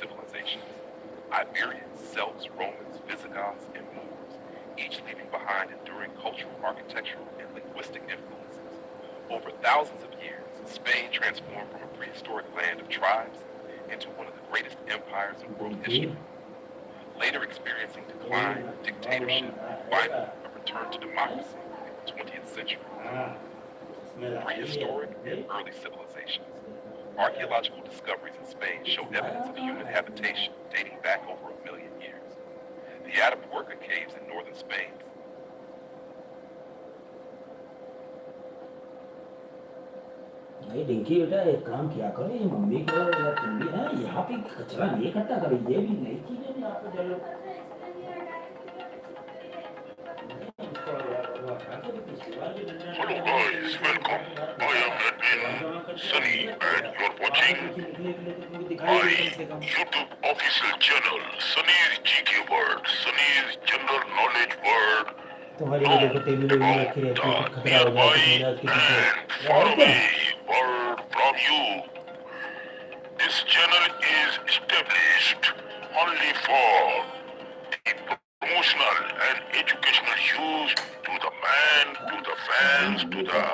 civilizations: Iberians, Celts, Romans, Visigoths, and Moors, each leaving behind enduring cultural, architectural, and linguistic influences. Over thousands of years, Spain transformed from a prehistoric land of tribes into one of the greatest empires in world history. Later experiencing decline, dictatorship, finally a return to democracy in the 20th century. Prehistoric and early civilizations. Archaeological discoveries in Spain show evidence of human habitation dating back over 1 million years. The Atapuerca caves in northern Spain. भाई dinky बेटा एक काम किया करो, ये mummy को या तुम भी ना यहाँ पे कचरा नहीं इकट्ठा करो, ये भी नई चीजें भी आपको जरूर Hello guys, welcome. I am admin Sunny and you're watching my YouTube official channel, Sunny's GK World, Sunny's General Knowledge World, तुम्हारी वजह से टीवी में रखी रहती है, खतरा हो जाता है आज के पीछे far away world from you. This channel is established only for the promotional and educational use to the man, to the fans, to the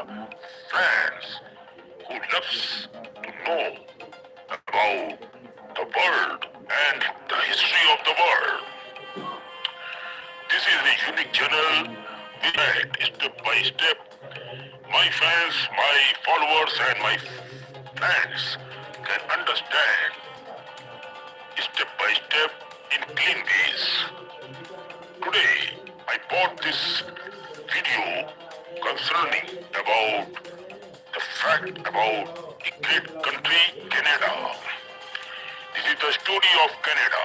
fans who loves to know about the world and the history of the world. This is a unique channel that step by step my fans, my followers and my fans can understand step by step in clean ways. Today I bought this video concerning about the fact about a great country, Canada. This is the story of Canada.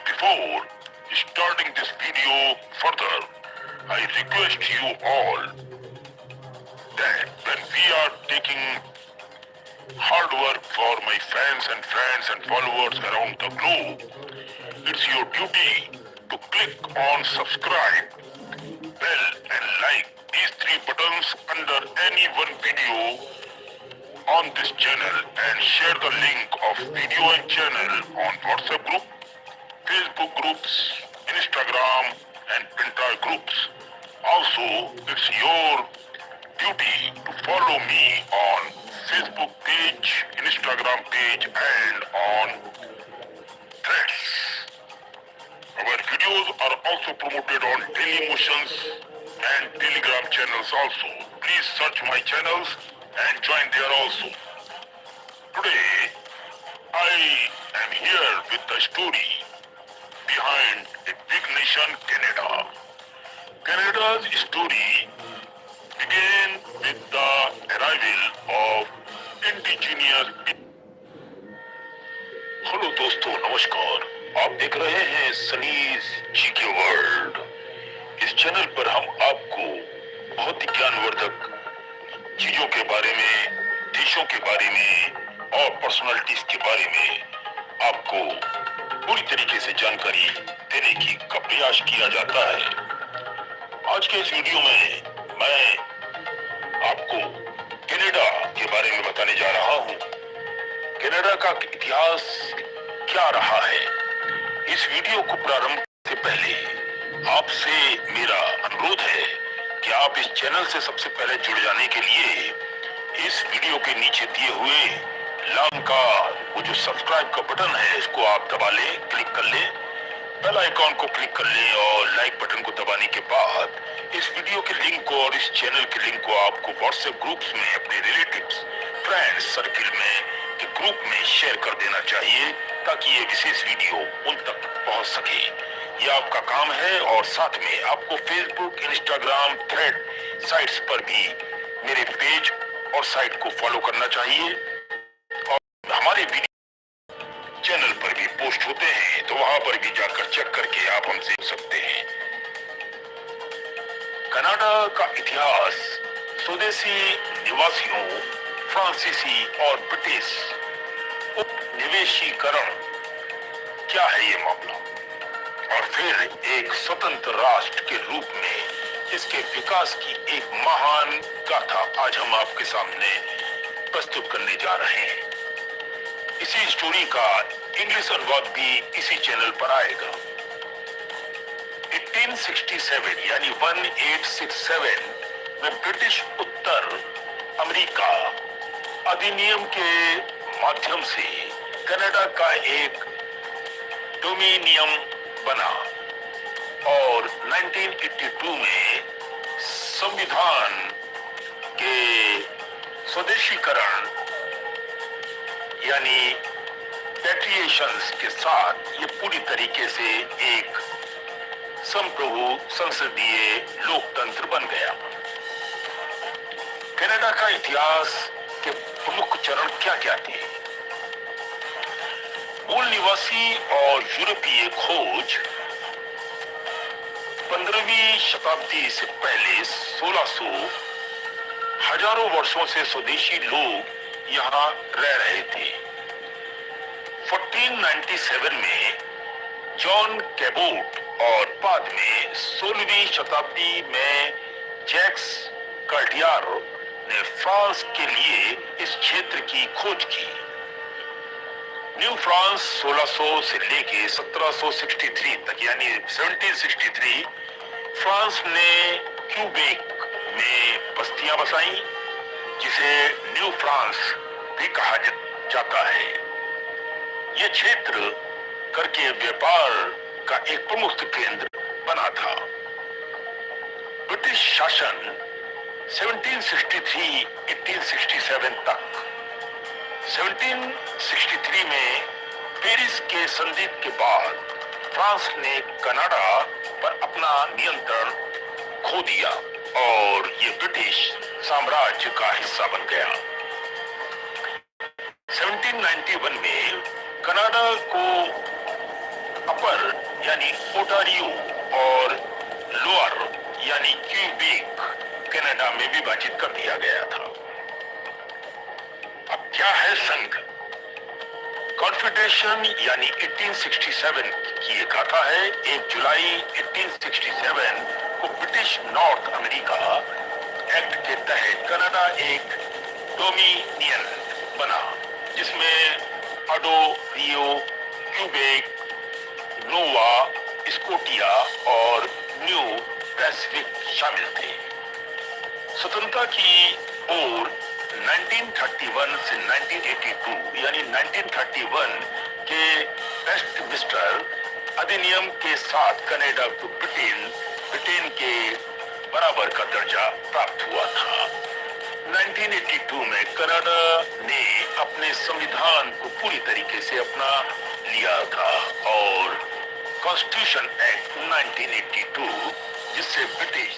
Before starting this video further, I request you all that when we are taking hard work for my fans and friends and followers around the globe, it's your duty to click on subscribe, bell and like these 3 buttons under any one video on this channel and share the link of video and channel on WhatsApp group, Facebook groups, Instagram and Pinterest groups. Also, it's your duty to follow me on Facebook page, Instagram page and on Threads. Our videos are also promoted on Daily Motions and Telegram channels also. Please search my channels and join there also. Today, I am here with the story behind a big nation, Canada. Canada's story began with the arrival of indigenous people. Hello दोस्तों, नमस्कार। आप देख रहे हैं Sunny's GK world. इस channel पर हम आपको बहुत ही ज्ञानवर्धक चीजों के बारे में, देशों के बारे में और पर्सनालिटीज के बारे में आपको पूरी तरीके से जानकारी देने की प्रयास किया जाता है। आज के इस वीडियो में मैं आपको कनाडा के बारे में बताने जा रहा हूं। कनाडा का इतिहास क्या रहा है। इस वीडियो को प्रारंभ से पहले आपसे मेरा अनुरोध है कि आप इस चैनल से सबसे पहले जुड़ जाने के लिए इस वीडियो के नीचे दिए हुए लाल का वो जो सब्सक्राइब का बटन है इसको आप दबा लें, क्लिक कर लें, बेल आइकॉन को क्लिक कर लें और लाइक बटन को दबाने के बाद इस वीडियो के लिंक को और इस चैनल के लिंक को आपको व्हाट्सएप ग्रुप्स में, अपने रिलेटिव्स, फ्रेंड्स सर्किल में के ग्रुप में शेयर कर देना चाहिए ताकि ये विशेष वीडियो उन तक पहुंच सके। ये आपका काम है और साथ में आपको फेसबुक, इंस्टाग्राम, थ्रेड साइट्स पर भी मेरे पेज और साइट को फॉलो करना चाहिए और हमारे वीडियो चैनल पर भी पोस्ट होते हैं तो वहां पर भी जाकर चेक करके आप हमसे मिल सकते हैं। कनाडा का इतिहास स्वदेशी निवासियों, फ्रांसीसी और ब्रिटिश उपनिवेशीकरण क्या है ये मामला और फिर एक स्वतंत्र राष्ट्र के रूप में इसके विकास की एक महान गाथा आज हम आपके सामने प्रस्तुत करने जा रहे हैं। इसी स्टोरी का इंग्लिश अनुवाद भी इसी चैनल पर आएगा। 1867 यानी 1867 में ब्रिटिश उत्तर अमेरिका अधिनियम के माध्यम से कनाडा का एक डोमिनियन बना और 1982 में संविधान के स्वदेशीकरण यानी पैट्रिएशंस के साथ ये पूरी तरीके से एक संप्रभु संसदीय लोकतंत्र बन गया। कनाडा का इतिहास के प्रमुख चरण क्या क्या थे? मूल निवासी और यूरोपीय खोज 15वीं शताब्दी से पहले 1600 हजारों वर्षों से स्वदेशी लोग यहाँ रह रहे थे। 1497 में जॉन कैबोट और बाद में 16वीं शताब्दी में जैक्स कार्टियर ने फ्रांस के लिए इस क्षेत्र की खोज की। न्यू फ्रांस 1600 से लेके 1763 तक यानी 1763 फ्रांस ने क्यूबेक में बस्तियां बसाई जिसे न्यू फ्रांस भी कहा जाता है। यह क्षेत्र करके व्यापार का एक प्रमुख केंद्र बना था। ब्रिटिश शासन 1763-1867 तक 1763 में पेरिस के संधि के बाद फ्रांस ने कनाडा पर अपना नियंत्रण खो दिया और ये ब्रिटिश साम्राज्य का हिस्सा बन गया। 1791 में कनाडा को अपर यानी ओटारियो और लोअर यानी क्यूबेक कनाडा में विभाजित कर दिया गया था। अब क्या है संघ? कॉन्फेडरेशन यानी 1867 की एक गाथा है। 1 जुलाई 1867 को ब्रिटिश नॉर्थ अमेरिका एक्ट के तहत कनाडा एक डोमिनियन बना जिसमें अडो, रियो, क्यूबेक, नोवा, स्कोटिया और न्यू पैसिफिक शामिल थे। स्वतंत्रता की ओर 1931 से 1982 यानी 1931 के वेस्टमिंस्टर अधिनियम के साथ कनाडा को ब्रिटेन के बराबर का दर्जा प्राप्त हुआ था। 1982 में कनाडा ने अपने संविधान को पूरी तरीके से अपना लिया था और कॉन्स्टिट्यूशन एक्ट 1982 जिससे ब्रिटिश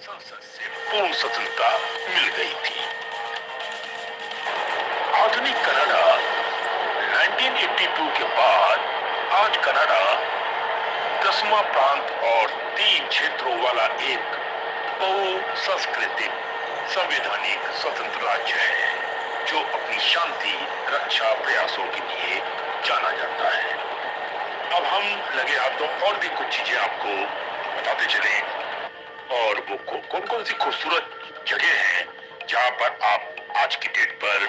संसद से पूर्ण स्वतंत्रता मिल गई थी। आधुनिक कनाडा 1982 के बाद आज कनाडा 10वां प्रांत और 3 क्षेत्रों वाला एक बहुसांस्कृतिक संवैधानिक स्वतंत्र राज्य है जो अपनी शांति रक्षा प्रयासों के लिए जाना जाता है। अब हम लगे हाथों और भी कुछ चीजें आपको बताते चले और वो कौन कौन सी खूबसूरत जगह हैं जहां पर आप आज की डेट पर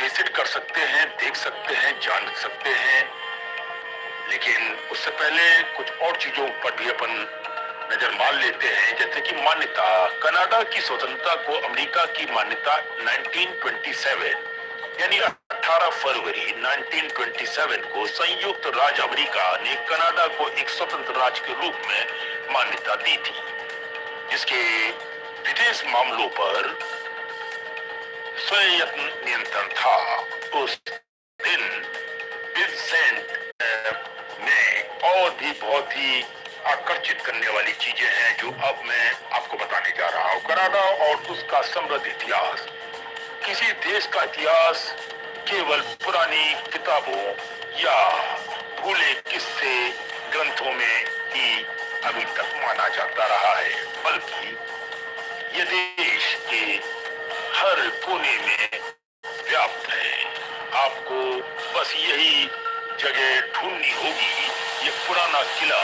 विजिट कर सकते हैं, देख सकते हैं, जान सकते हैं। लेकिन उससे पहले कुछ और चीजों पर भी अपन नजर मार लेते हैं, जैसे कि मान्यता। कनाडा की स्वतंत्रता को अमेरिका की मान्यता 1927 यानी 18 फरवरी 1927 को संयुक्त राज्य अमेरिका ने कनाडा को एक स्वतंत्र राज्य के रूप में मान्यता दी थी, जिसके विदेश मामलों पर स्वयं नियंत्रण था। उस दिन विंसेंट में और भी बहुत ही आकर्षित करने वाली चीजें हैं जो अब मैं आपको बताने जा रहा हूं। कनाडा और उसका समृद्ध इतिहास। किसी देश का इतिहास केवल पुरानी किताबों या भूले किस्से ग्रंथों में ही अभी तक माना जाता रहा है, बल्कि ये देश के हर कोने में व्याप्त है। आपको बस यही जगह ढूंढनी होगी। ये पुराना किला,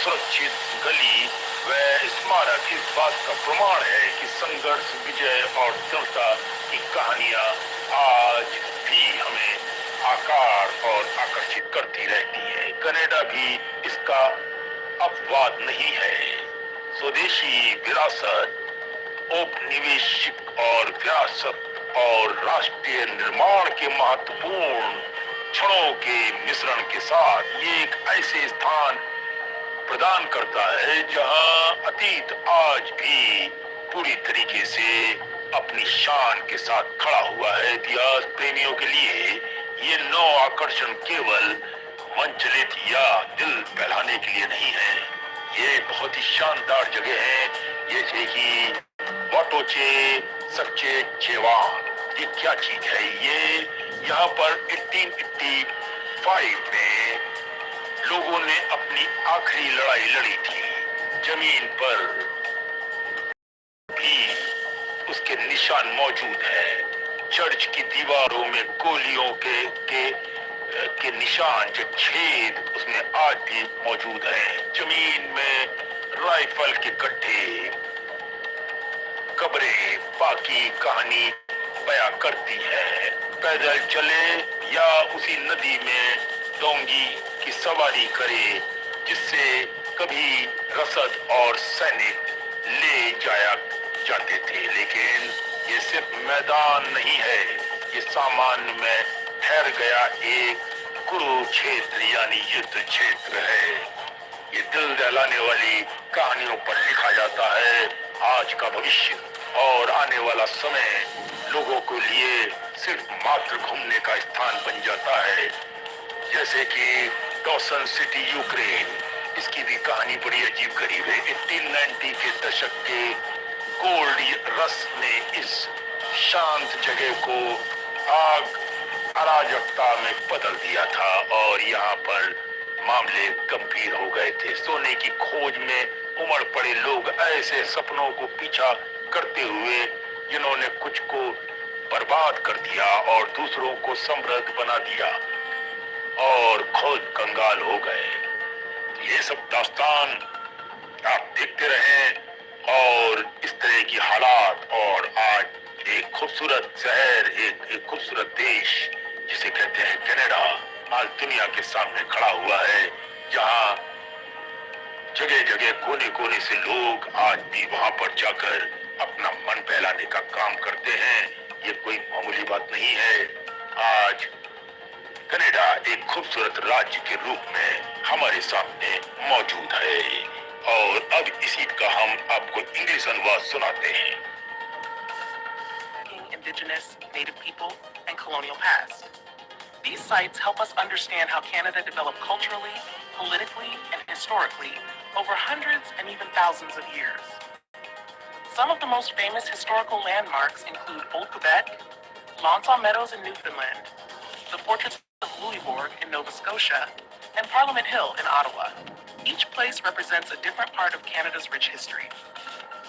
सुरक्षित गली व स्मारक इस बात का प्रमाण है कि संघर्ष, विजय और दृढ़ता की कहानियां आज भी हमें आकार और आकर्षित करती रहती है। कनाडा भी इसका अपवाद नहीं है। स्वदेशी विरासत, औपनिवेशिक और विरासत और राष्ट्रीय निर्माण के महत्वपूर्ण क्षणों के मिश्रण के साथ ये एक ऐसे स्थान प्रदान करता है जहां अतीत आज भी पूरी तरीके से अपनी शान के साथ खड़ा हुआ है। इतिहास प्रेमियों के लिए ये नौ आकर्षण केवल मंचलित या दिल बहलाने के लिए नहीं है। ये बहुत ही शानदार जगह है, जैसे कि वाटोचे सच्चे चेवान। ये क्या चीज है? ये यहाँ पर 1885 में लोगों ने अपनी आखिरी लड़ाई लड़ी थी। जमीन पर भी उसके निशान मौजूद हैं। चर्च की दीवारों में गोलियों के निशान, जो छेद, उसमें आज भी मौजूद हैं। जमीन में राइफल के गड्ढे, कब्रें बाकी कहानी बयां करती है। पैदल चले या उसी नदी में डोंगी की सवारी करे, जिससे कभी रसद और सैनिक ले जाया जाते थे। लेकिन ये सिर्फ मैदान नहीं है, ये सामान्य में ठहर गया एक कुरुक्षेत्र यानी युद्ध क्षेत्र है। ये दिल दहलाने वाली कहानियों पर लिखा जाता है आज का भविष्य और आने वाला समय लोगों के लिए सिर्फ मात्र घूमने का स्थान बन जाता है। जैसे कि डॉसन सिटी यूक्रेन, इसकी भी कहानी बड़ी अजीब गरीब है। 1890 के दशक के गोल्ड रश ने इस शांत जगह को आग अराजकता में बदल दिया था और यहाँ पर मामले गंभीर हो गए थे। सोने की खोज में उमड़ पड़े लोग ऐसे सपनों को पीछा करते हुए जिन्होंने कुछ को बर्बाद कर दिया और दूसरों को समृद्ध बना दिया और खुद कंगाल हो गए। ये सब दास्तान आप देखते रहें और इस तरह की हालात, और आज एक खूबसूरत शहर, एक खूबसूरत देश जिसे कहते हैं कनाडा, आज दुनिया के सामने खड़ा हुआ है, जहां जगह जगह कोने कोने से लोग आज भी वहां पर जाकर अपना मन बहलाने का काम करते हैं। ये कोई मामूली बात नहीं है। आज कनाडा एक खूबसूरत राज्य के रूप में हमारे सामने मौजूद है और अब इसी का हम आपको इंग्लिश अनुवाद सुनाते हैं। Indigenous, Native people, and colonial past. These sites help us understand how Canada developed culturally, politically, and historically over hundreds and even thousands of years. Some of the most famous historical landmarks include Old Quebec, L'Anse Meadows in Newfoundland, the Fortress of Louisbourg in Nova Scotia, and Parliament Hill in Ottawa. Each place represents a different part of Canada's rich history.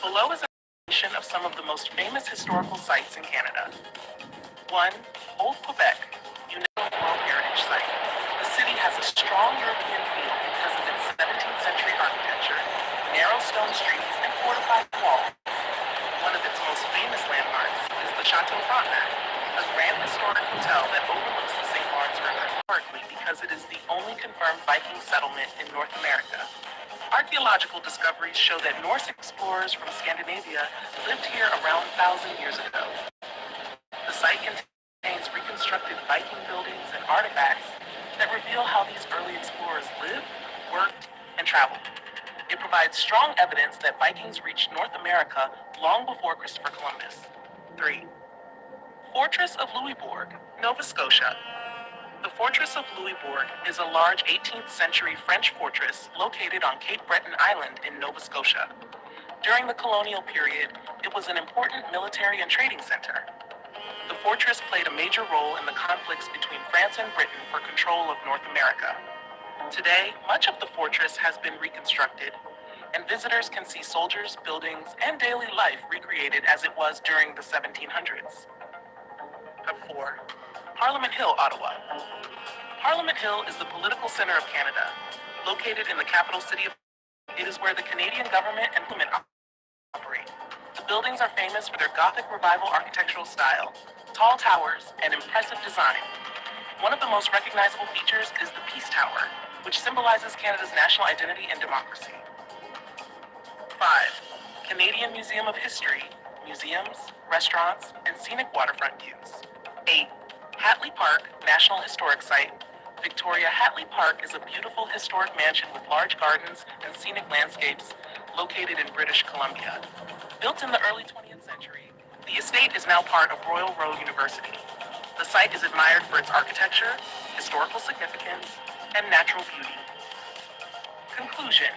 Below is a list of some of the most famous historical sites in Canada. 1. Old Quebec, UNESCO World Heritage Site. The city has a strong European feel because of its 17th century architecture, narrow stone streets, and fortified walls. One of its most famous landmarks is the Chateau Frontenac, a grand historic hotel that overlooks the St. Lawrence River, historically because it is the only confirmed Viking settlement in North America. Archaeological discoveries show that Norse explorers from Scandinavia lived here around 1,000 years ago. The site contains reconstructed Viking buildings and artifacts that reveal how these early explorers lived, worked, and traveled. It provides strong evidence that Vikings reached North America long before Christopher Columbus. 3. Fortress of Louisbourg, Nova Scotia. The Fortress of Louisbourg is a large 18th century French fortress located on Cape Breton Island in Nova Scotia. During the colonial period, it was an important military and trading center. The fortress played a major role in the conflicts between France and Britain for control of North America. Today, much of the fortress has been reconstructed, and visitors can see soldiers, buildings, and daily life recreated as it was during the 1700s. 4. Parliament Hill, Ottawa. Parliament Hill is the political center of Canada. Located in the capital city of it is where the Canadian government and parliament operate. The buildings are famous for their Gothic Revival architectural style, tall towers, and impressive design. One of the most recognizable features is the Peace Tower, which symbolizes Canada's national identity and democracy. 5. Canadian Museum of History, museums, restaurants, and scenic waterfront views. 8. Hatley Park, National Historic Site. Victoria Hatley Park is a beautiful historic mansion with large gardens and scenic landscapes located in British Columbia. Built in the early 20th century, the estate is now part of Royal Road University. The site is admired for its architecture, historical significance, and natural beauty. Conclusion.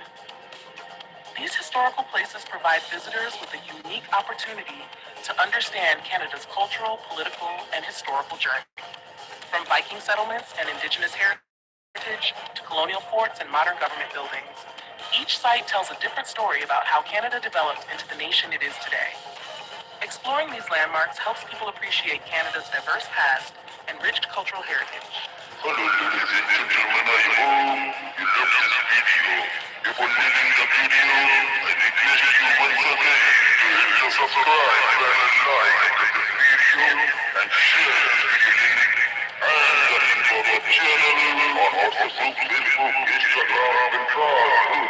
These historical places provide visitors with a unique opportunity to understand Canada's cultural, political, and historical journey. From Viking settlements and Indigenous heritage to colonial forts and modern government buildings, each site tells a different story about how Canada developed into the nation it is today. Exploring these landmarks helps people appreciate Canada's diverse past and rich cultural heritage. Hello, ladies and gentlemen, I hope you love this video. If you're leaving the video, I request you once again to hit the subscribe and like this video and share this video. And the link for the channel on our Facebook, Instagram, and Twitter.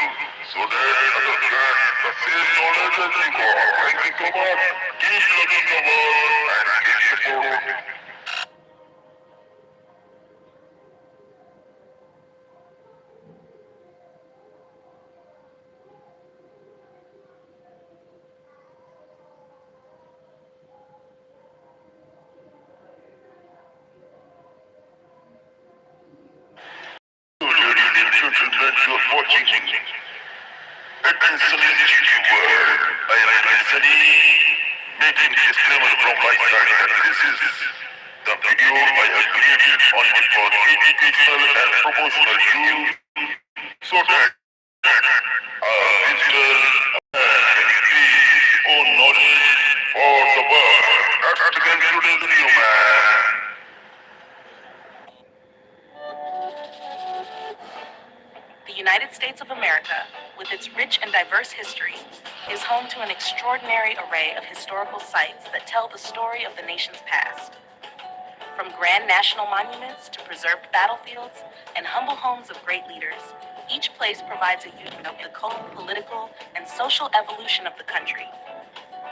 So that other than the same knowledge as you got. Thank you so much. Keep looking the world and keep supporting. Ladies and gentlemen, you're watching Excellent YouTube World. I am Anthony, making disclaimer from my side that this is the video I have created only for educational and promotional use, so that visitor can increase his own knowledge for the world. That's the today's video, man. The United States of America, with its rich and diverse history, is home to an extraordinary array of historical sites that tell the story of the nation's past. From grand national monuments to preserved battlefields and humble homes of great leaders, each place provides a union of the political, and social evolution of the country.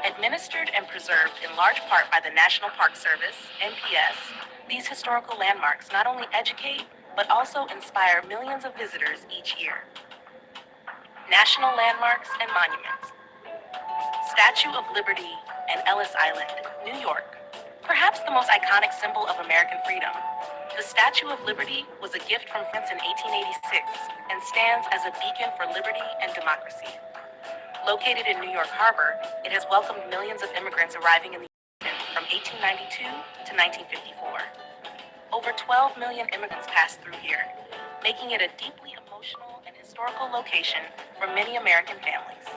Administered and preserved in large part by the National Park Service, NPS, these historical landmarks not only educate, but also inspire millions of visitors each year. National Landmarks and Monuments. Statue of Liberty and Ellis Island, New York. Perhaps the most iconic symbol of American freedom, the Statue of Liberty was a gift from France in 1886 and stands as a beacon for liberty and democracy. Located in New York Harbor, it has welcomed millions of immigrants arriving in the Union from 1892 to 1954. Over 12 million immigrants passed through here, making it a deeply emotional and historical location for many American families.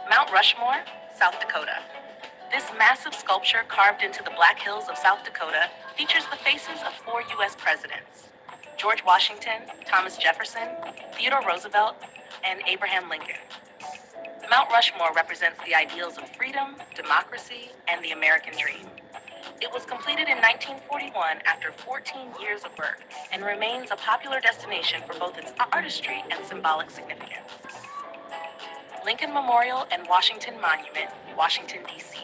Mount Rushmore, South Dakota. This massive sculpture carved into the Black Hills of South Dakota features the faces of 4 U.S. presidents: George Washington, Thomas Jefferson, Theodore Roosevelt, and Abraham Lincoln. Mount Rushmore represents the ideals of freedom, democracy, and the American dream. It was completed in 1941 after 14 years of work and remains a popular destination for both its artistry and symbolic significance. Lincoln Memorial and Washington Monument, Washington, D.C.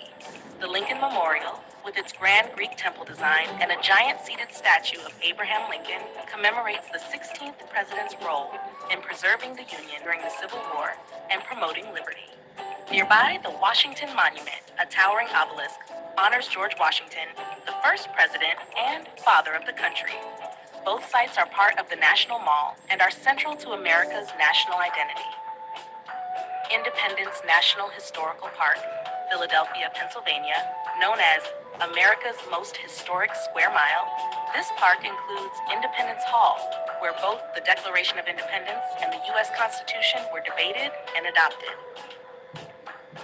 The Lincoln Memorial, with its grand Greek temple design and a giant seated statue of Abraham Lincoln, commemorates the 16th president's role in preserving the Union during the Civil War and promoting liberty. Nearby, the Washington Monument, a towering obelisk, honors George Washington, the first president and father of the country. Both sites are part of the National Mall and are central to America's national identity. Independence National Historical Park, Philadelphia, Pennsylvania, known as America's most historic square mile. This park includes Independence Hall, where both the Declaration of Independence and the U.S. Constitution were debated and adopted.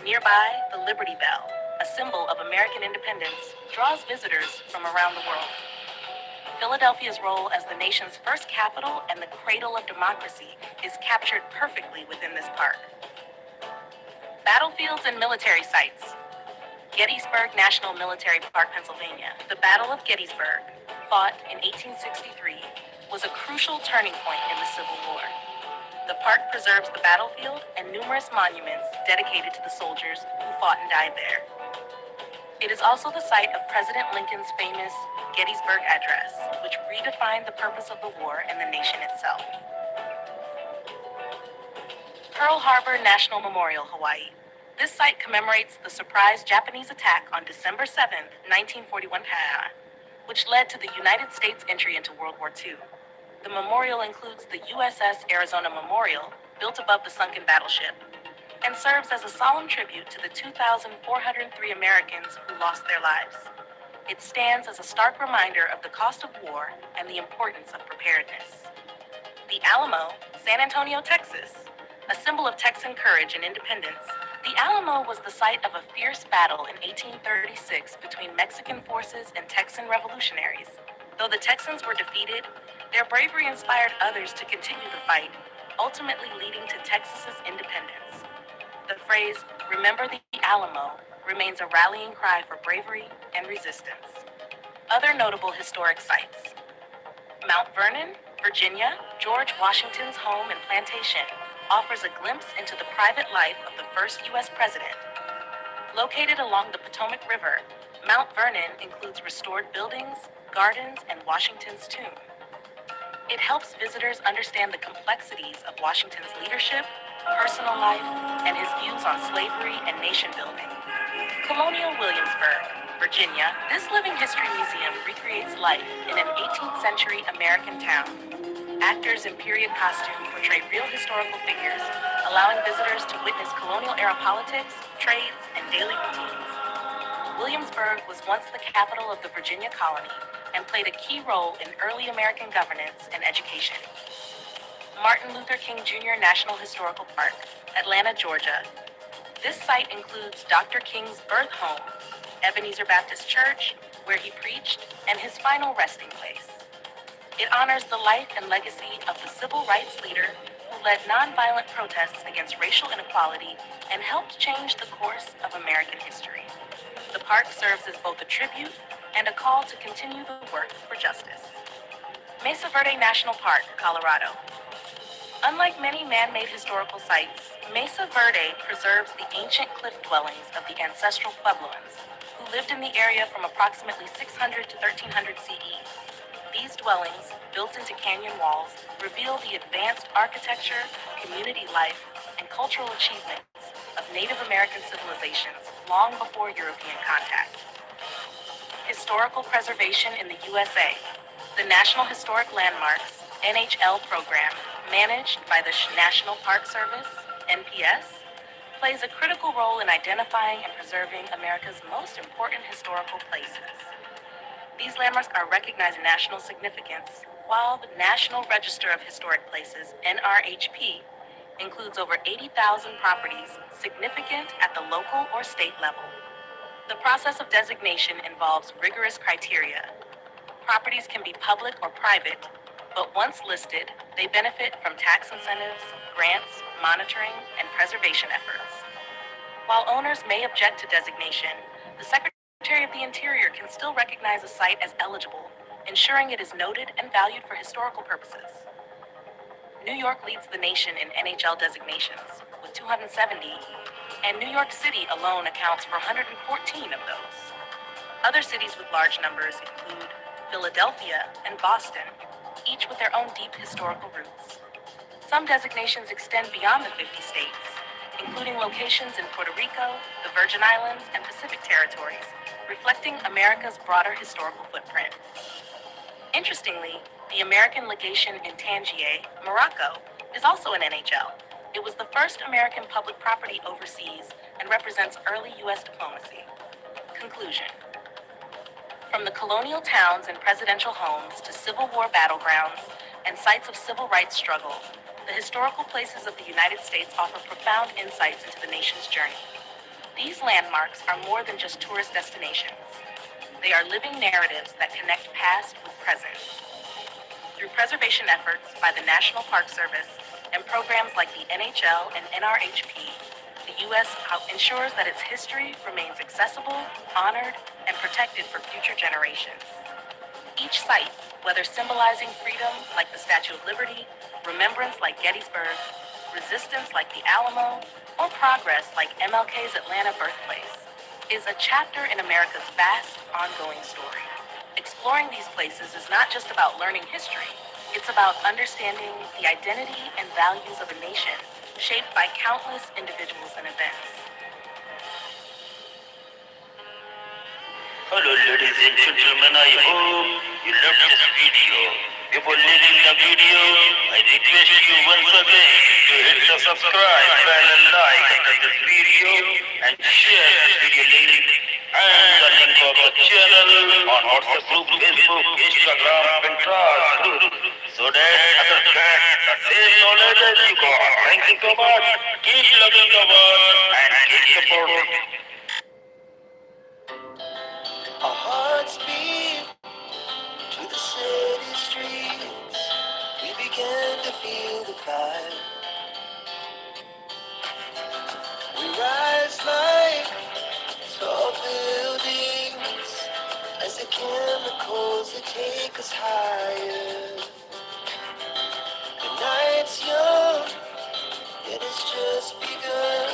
Nearby, the Liberty Bell, a symbol of American independence, draws visitors from around the world. Philadelphia's role as the nation's first capital and the cradle of democracy is captured perfectly within this park. Battlefields and military sites. Gettysburg National Military Park, Pennsylvania. The Battle of Gettysburg, fought in 1863, was a crucial turning point in the Civil War. The park preserves the battlefield and numerous monuments dedicated to the soldiers who fought and died there. It is also the site of President Lincoln's famous Gettysburg Address, which redefined the purpose of the war and the nation itself. Pearl Harbor National Memorial, Hawaii. This site commemorates the surprise Japanese attack on December 7, 1941, which led to the United States entry into World War II. The memorial includes the USS Arizona Memorial, built above the sunken battleship, and serves as a solemn tribute to the 2,403 Americans who lost their lives. It stands as a stark reminder of the cost of war and the importance of preparedness. The Alamo, San Antonio, Texas. A symbol of Texan courage and independence, the Alamo was the site of a fierce battle in 1836 between Mexican forces and Texan revolutionaries. Though the Texans were defeated, their bravery inspired others to continue the fight, ultimately leading to Texas's independence. The phrase, "Remember the Alamo," remains a rallying cry for bravery and resistance. Other notable historic sites. Mount Vernon, Virginia, George Washington's home and plantation, offers a glimpse into the private life of the first U.S. president. Located along the Potomac River, Mount Vernon includes restored buildings, gardens, and Washington's tomb. It helps visitors understand the complexities of Washington's leadership, personal life, and his views on slavery and nation building. Colonial Williamsburg, Virginia. This living history museum recreates life in an 18th century American town. Actors in period costume portray real historical figures, allowing visitors to witness colonial-era politics, trades, and daily routines. Williamsburg was once the capital of the Virginia colony and played a key role in early American governance and education. Martin Luther King Jr. National Historical Park, Atlanta, Georgia. This site includes Dr. King's birth home, Ebenezer Baptist Church, where he preached, and his final resting place. It honors the life and legacy of the civil rights leader who led nonviolent protests against racial inequality and helped change the course of American history. The park serves as both a tribute and a call to continue the work for justice. Mesa Verde National Park, Colorado. Unlike many man-made historical sites, Mesa Verde preserves the ancient cliff dwellings of the ancestral Puebloans, who lived in the area from approximately 600 to 1300 CE. These dwellings, built into canyon walls, reveal the advanced architecture, community life, and cultural achievements of Native American civilizations long before European contact. Historical preservation in the USA. The National Historic Landmarks, NHL program, managed by the National Park Service, NPS, plays a critical role in identifying and preserving America's most important historical places. These landmarks are recognized national significance, while the National Register of Historic Places, NRHP, includes over 80,000 properties significant at the local or state level. The process of designation involves rigorous criteria. Properties can be public or private, but once listed, they benefit from tax incentives, grants, monitoring, and preservation efforts. While owners may object to designation, the Secretary of the Interior can still recognize a site as eligible, ensuring it is noted and valued for historical purposes. New York leads the nation in NHL designations, with 270, and New York City alone accounts for 114 of those. Other cities with large numbers include Philadelphia and Boston, each with their own deep historical roots. Some designations extend beyond the 50 states, including locations in Puerto Rico, the Virgin Islands, and Pacific territories, reflecting America's broader historical footprint. Interestingly, the American legation in Tangier, Morocco, is also an NHL. It was the first American public property overseas and represents early U.S. diplomacy. Conclusion. From the colonial towns and presidential homes to Civil War battlegrounds and sites of civil rights struggle, the historical places of the United States offer profound insights into the nation's journey. These landmarks are more than just tourist destinations. They are living narratives that connect past with present. Through preservation efforts by the National Park Service and programs like the NHL and NRHP, the U.S. ensures that its history remains accessible, honored, and protected for future generations. Each site, whether symbolizing freedom like the Statue of Liberty, remembrance like Gettysburg, resistance like the Alamo, or progress like MLK's Atlanta birthplace, is a chapter in America's vast, ongoing story. Exploring these places is not just about learning history, it's about understanding the identity and values of a nation shaped by countless individuals and events. Hello, ladies and gentlemen. I hope you loved this video. Before leaving the video, I request you once again to hit the subscribe button and like this video and share this video link and the link of the channel on WhatsApp group, Facebook, Instagram, Pinterest group, so that others get the same knowledge as you got. Thank you so much. Keep loving the world and keep supporting. Our hearts beat to the city streets. We began to feel the fire. We rise like tall buildings as the chemicals that take us higher. The night's young, it has just begun.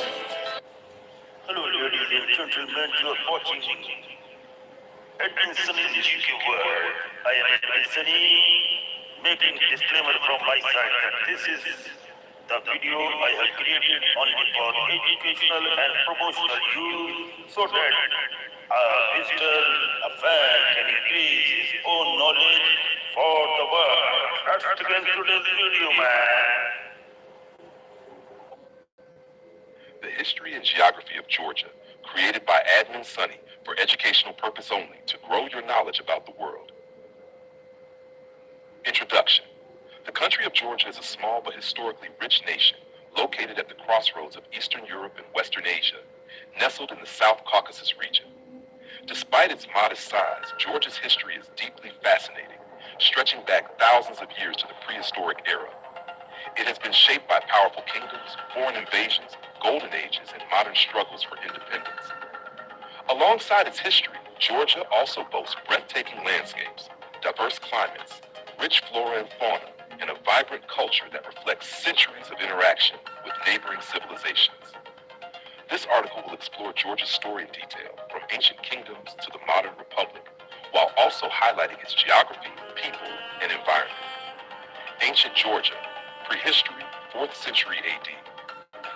Hello, ladies and gentlemen. You are watching Edmonton's GQ World. I am Edmonton, making disclaimer from my side that this is the video I have created only for educational and promotional use, so that a visitor, a fan can increase his own knowledge for the world. Let's begin today's video, man. The History and Geography of Georgia, created by Admin Sonny for educational purpose only to grow your knowledge about the world. Introduction. The country of Georgia is a small but historically rich nation located at the crossroads of Eastern Europe and Western Asia, nestled in the South Caucasus region. Despite its modest size, Georgia's history is deeply fascinating, stretching back thousands of years to the prehistoric era. It has been shaped by powerful kingdoms, foreign invasions, golden ages, and modern struggles for independence. Alongside its history, Georgia also boasts breathtaking landscapes, diverse climates, rich flora and fauna, and a vibrant culture that reflects centuries of interaction with neighboring civilizations. This article will explore Georgia's story in detail, from ancient kingdoms to the modern republic, while also highlighting its geography, people, and environment. Ancient Georgia, prehistory, 4th century AD.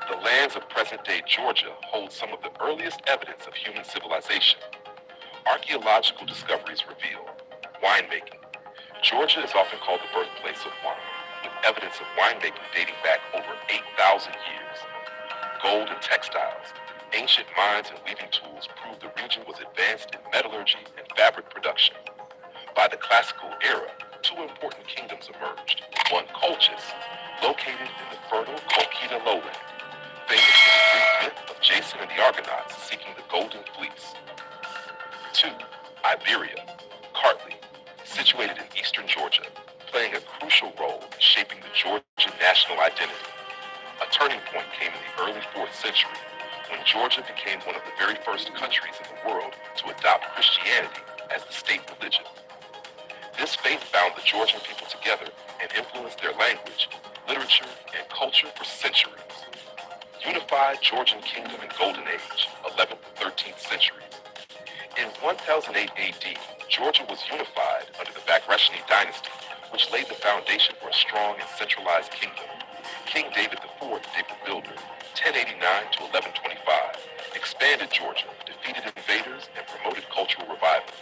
The lands of present-day Georgia hold some of the earliest evidence of human civilization. Archaeological discoveries reveal winemaking. Georgia is often called the birthplace of wine, with evidence of winemaking dating back over 8,000 years. Gold and textiles. Ancient mines and weaving tools prove the region was advanced in metallurgy and fabric production. By the classical era, two important kingdoms emerged. One, Colchis, located in the fertile Colchida lowland, famous for the Greek myth of Jason and the Argonauts seeking the Golden Fleece. 2. Iberia, Kartli, situated in eastern Georgia, playing a crucial role in shaping the Georgian national identity. A turning point came in the early 4th century, when Georgia became one of the very first countries in the world to adopt Christianity as the state religion. This faith bound the Georgian people together and influenced their language, literature, and culture for centuries. Unified Georgian Kingdom and Golden Age, 11th to 13th centuries. In 1008 AD, Georgia was unified under the Bagrationi dynasty, which laid the foundation for a strong and centralized kingdom. King David IV, David Builder, 1089 to 1125, expanded Georgia, defeated invaders, and promoted cultural revival.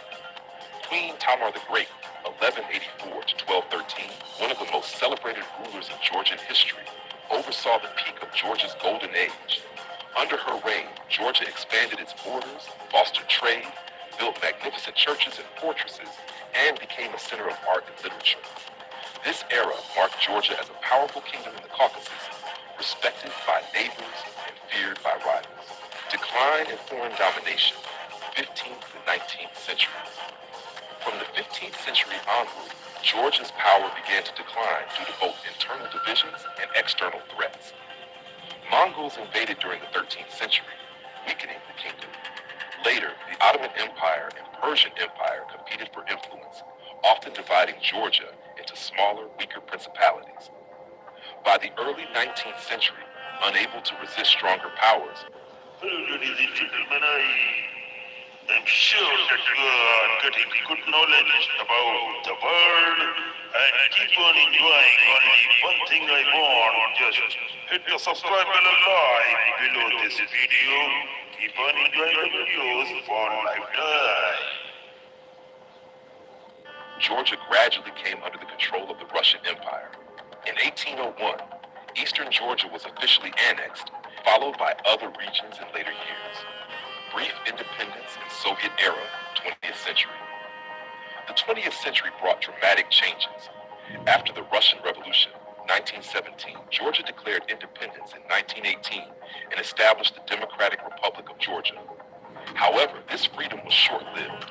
Queen Tamar the Great, 1184 to 1213, one of the most celebrated rulers in Georgian history, oversaw the peak of Georgia's golden age. Under her reign, Georgia expanded its borders, fostered trade, built magnificent churches and fortresses, and became a center of art and literature. This era marked Georgia as a powerful kingdom in the Caucasus, respected by neighbors and feared by rivals. Decline in foreign domination, 15th to 19th centuries. From the 15th century onward, Georgia's power began to decline due to both internal divisions and external threats. Mongols invaded during the 13th century, weakening the kingdom. Later, the Ottoman Empire and Persian Empire competed for influence, often dividing Georgia into smaller, weaker principalities. By the early 19th century, unable to resist stronger powers, Ladies and gentlemen, I'm sure that you are getting good knowledge about the world and keep on enjoying. Only one thing I want, just hit the subscribe button live below this video. Keep on enjoying the videos for lifetime. Georgia gradually came under the control of the Russian Empire. In 1801, eastern Georgia was officially annexed, followed by other regions in later years. Brief independence in Soviet-era 20th century. The 20th century brought dramatic changes. After the Russian Revolution, 1917, Georgia declared independence in 1918 and established the Democratic Republic of Georgia. However, this freedom was short-lived.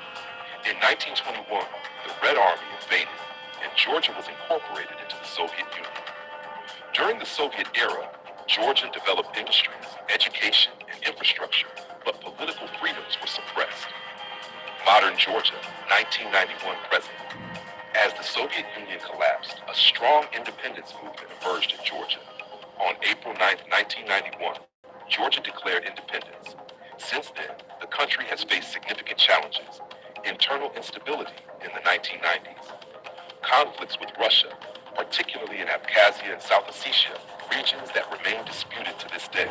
In 1921, the Red Army invaded, and Georgia was incorporated into the Soviet Union. During the Soviet era, Georgia developed industries, education, and infrastructure, but political freedoms were suppressed. Modern Georgia, 1991 present. As the Soviet Union collapsed, a strong independence movement emerged in Georgia. On April 9, 1991, Georgia declared independence. Since then, the country has faced significant challenges. Internal instability in the 1990s. Conflicts with Russia, particularly in Abkhazia and South Ossetia, regions that remain disputed to this day.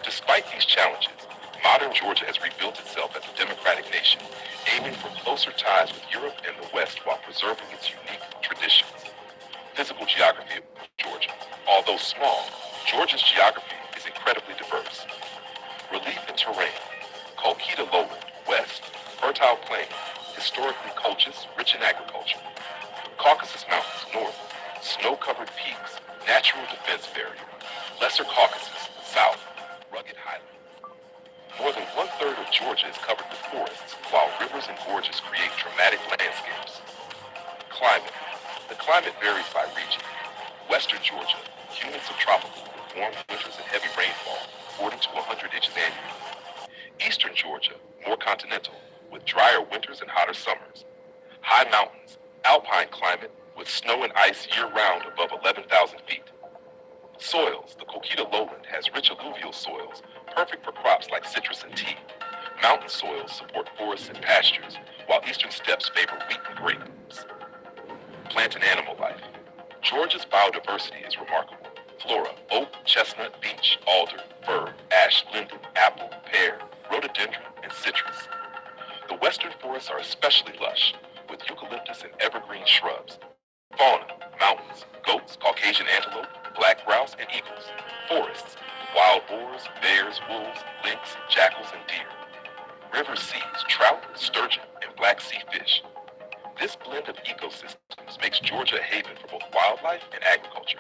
Despite these challenges, modern Georgia has rebuilt itself as a democratic nation, aiming for closer ties with Europe and the West while preserving its unique traditions. Physical geography of Georgia. Although small, Georgia's geography is incredibly diverse. Relief and terrain. Colchita lowland, west, fertile plain, historically Colchis, rich in agriculture. Caucasus Mountains, north, snow-covered peaks, natural defense barrier. Lesser Caucasus, south, rugged highlands. More than one-third of Georgia is covered with forests, while rivers and gorges create dramatic landscapes. Climate. The climate varies by region. Western Georgia, humid subtropical, with warm winters and heavy rainfall, 40 to 100 inches annually. Eastern Georgia, more continental, with drier winters and hotter summers. High mountains, alpine climate, with snow and ice year-round above 11,000 feet. Soils. The Colchita lowland has rich alluvial soils, perfect for crops like citrus and tea. Mountain soils support forests and pastures, while eastern steppes favor wheat and grapes. Plant and animal life. Georgia's biodiversity is remarkable. Flora: oak, chestnut, beech, alder, fir, ash, linden, apple, pear, rhododendron, and citrus. The western forests are especially lush, with eucalyptus and evergreen shrubs. Fauna: mountains, goats, Caucasian antelope, black grouse, and eagles. Forests: wild boars, bears, wolves, lynx, jackals, and deer. River seas: trout, sturgeon, and black sea fish. This blend of ecosystems makes Georgia a haven for both wildlife and agriculture.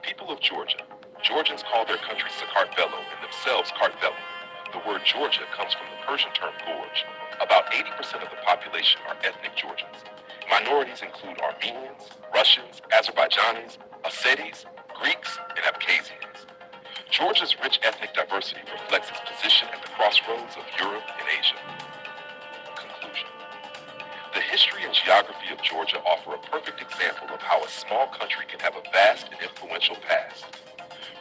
People of Georgia. Georgians call their country Sakartvelo and themselves Kartvelo. The word Georgia comes from the Persian term gorge. About 80% of the population are ethnic Georgians. Minorities include Armenians, Russians, Azerbaijanis, Ossetis, Greeks, and Abkhazians. Georgia's rich ethnic diversity reflects its position at the crossroads of Europe and Asia. Conclusion. The history and geography of Georgia offer a perfect example of how a small country can have a vast and influential past.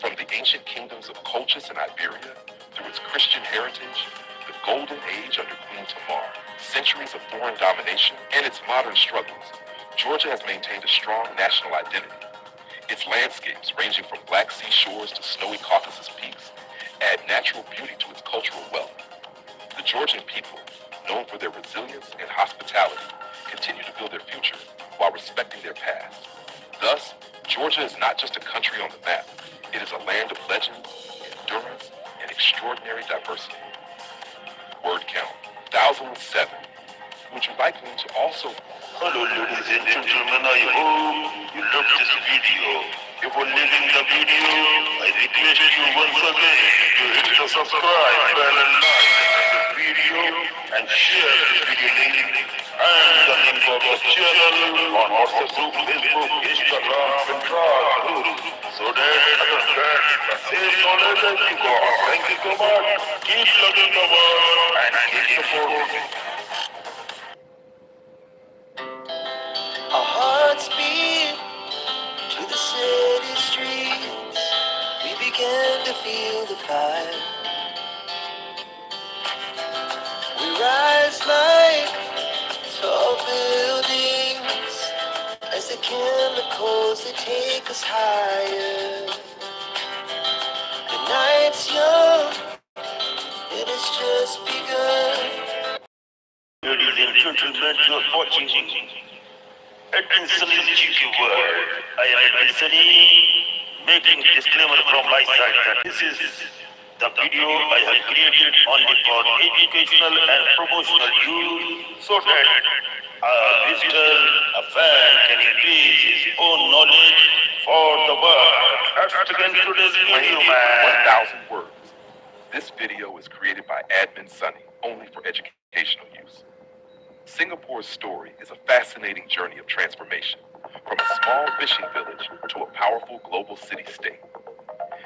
From the ancient kingdoms of Colchis and Iberia, through its Christian heritage, the golden age under Queen Tamar, centuries of foreign domination, and its modern struggles, Georgia has maintained a strong national identity. Its landscapes, ranging from Black Sea shores to snowy Caucasus peaks, add natural beauty to its cultural wealth. The Georgian people, known for their resilience and hospitality, continue to build their future while respecting their past. Thus, Georgia is not just a country on the map. It is a land of legends, endurance, and extraordinary diversity. Word count, 1007. Would you like me to also... Hello ladies and gentlemen, I hope you loved this video. Before leaving the video, I request you once again to hit the subscribe button and like the video. video and share this video link and the link of the channel on WhatsApp group, Facebook, Instagram, and group so that other fans the same knowledge as you got. Thank you so much. Keep loving the world and keep supporting. Our hearts beat to the city streets. We began to feel the fire. We rise like tall buildings as the chemicals they take us higher. The night's young and it's just begun. Ladies and gentlemen, you are watching Edmund GQ World. I am Edmund Sunny, making disclaimer from my side that this is the video I have created only for educational and promotional use so that a visitor, a fan can increase his own knowledge for the world. Let's begin today's video, man. 1,000 words. This video is created by Admin Sunny, only for educational use. Singapore's story is a fascinating journey of transformation, from a small fishing village to a powerful global city-state.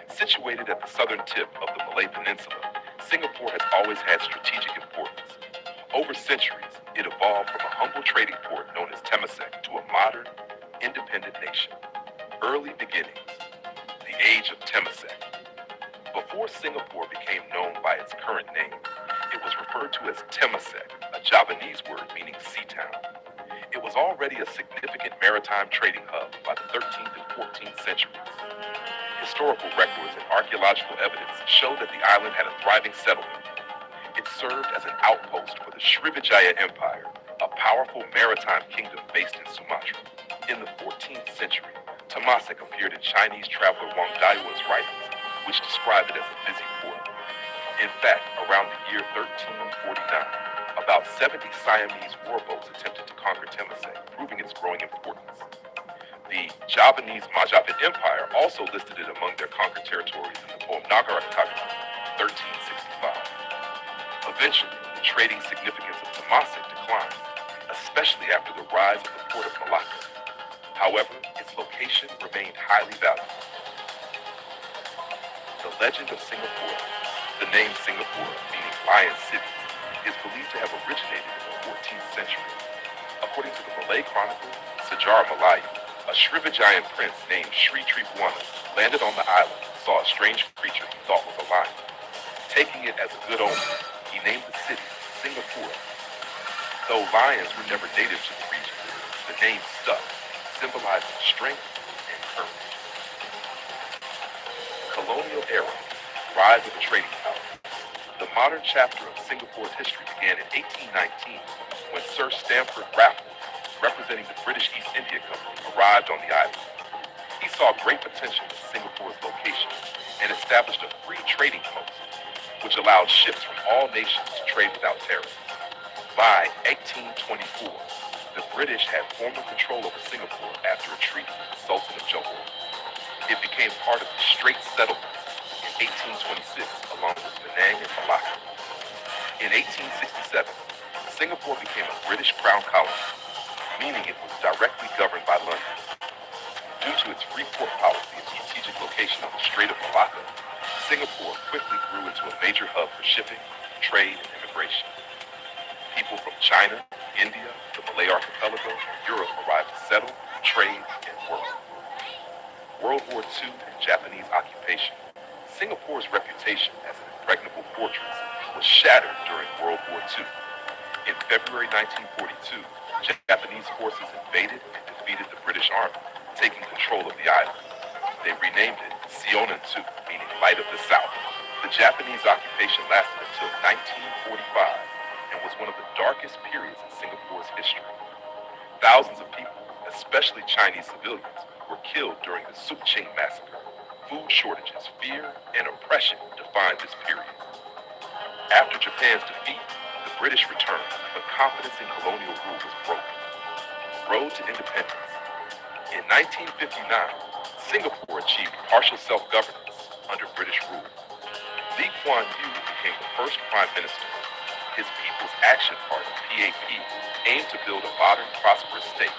Situated at the southern tip of the Malay Peninsula, Singapore has always had strategic importance. Over centuries, it evolved from a humble trading port known as Temasek to a modern, independent nation. Early beginnings, the age of Temasek. Before Singapore became known by its current name, it was referred to as Temasek, a Javanese word meaning sea town. It was already a significant maritime trading hub by the 13th and 14th centuries. Historical records and archaeological evidence show that the island had a thriving settlement. It served as an outpost for the Srivijaya Empire, a powerful maritime kingdom based in Sumatra. In the 14th century, Temasek appeared in Chinese traveler Wang Daiwa's writings, which describe it as a busy port. In fact, around the year 1349, about 70 Siamese warboats attempted to conquer Temasek, proving its growing importance. The Javanese Majapahit Empire also listed it among their conquered territories in the poem Nagarakataka, 1365. Eventually, the trading significance of Temasek declined, especially after the rise of the port of Malacca. However, its location remained highly valuable. The legend of Singapore, the name Singapore, meaning Lion City, is believed to have originated in the 14th century. According to the Malay Chronicle, Sejarah Melayu, a Srivijayan prince named Sri Tribuana landed on the island and saw a strange creature he thought was a lion. Taking it as a good omen, he named the city Singapore. Though lions were never native to the region, the name stuck, symbolizing strength and courage. Colonial era, rise of a trading power. The modern chapter of Singapore's history began in 1819 when Sir Stamford Raffles, representing the British East India Company, arrived on the island. He saw great potential in Singapore's location and established a free trading post, which allowed ships from all nations to trade without tariffs. By 1824, the British had formal control over Singapore after a treaty with the Sultan of Johor. It became part of the Straits Settlements in 1826, along with Penang and Malacca. In 1867, Singapore became a British crown colony, meaning it was directly governed by London. Due to its free port policy and strategic location on the Strait of Malacca, Singapore quickly grew into a major hub for shipping, trade, and immigration. People from China, India, the Malay Archipelago, and Europe arrived to settle, trade, and work. World War II and Japanese occupation. Singapore's reputation as an impregnable fortress was shattered during World War II. In February 1942, Japanese forces invaded and defeated the British Army, taking control of the island. They renamed it Sionan-tu, meaning Light of the South. The Japanese occupation lasted until 1945 and was one of the darkest periods in Singapore's history. Thousands of people, especially Chinese civilians, were killed during the Suk Ching massacre. Food shortages, fear, and oppression defined this period. After Japan's defeat, the British returned, but confidence in colonial rule was broken. Road to independence. In 1959, Singapore achieved partial self-governance under British rule. Lee Kuan Yew became the first prime minister. His People's Action Party, PAP, aimed to build a modern, prosperous state.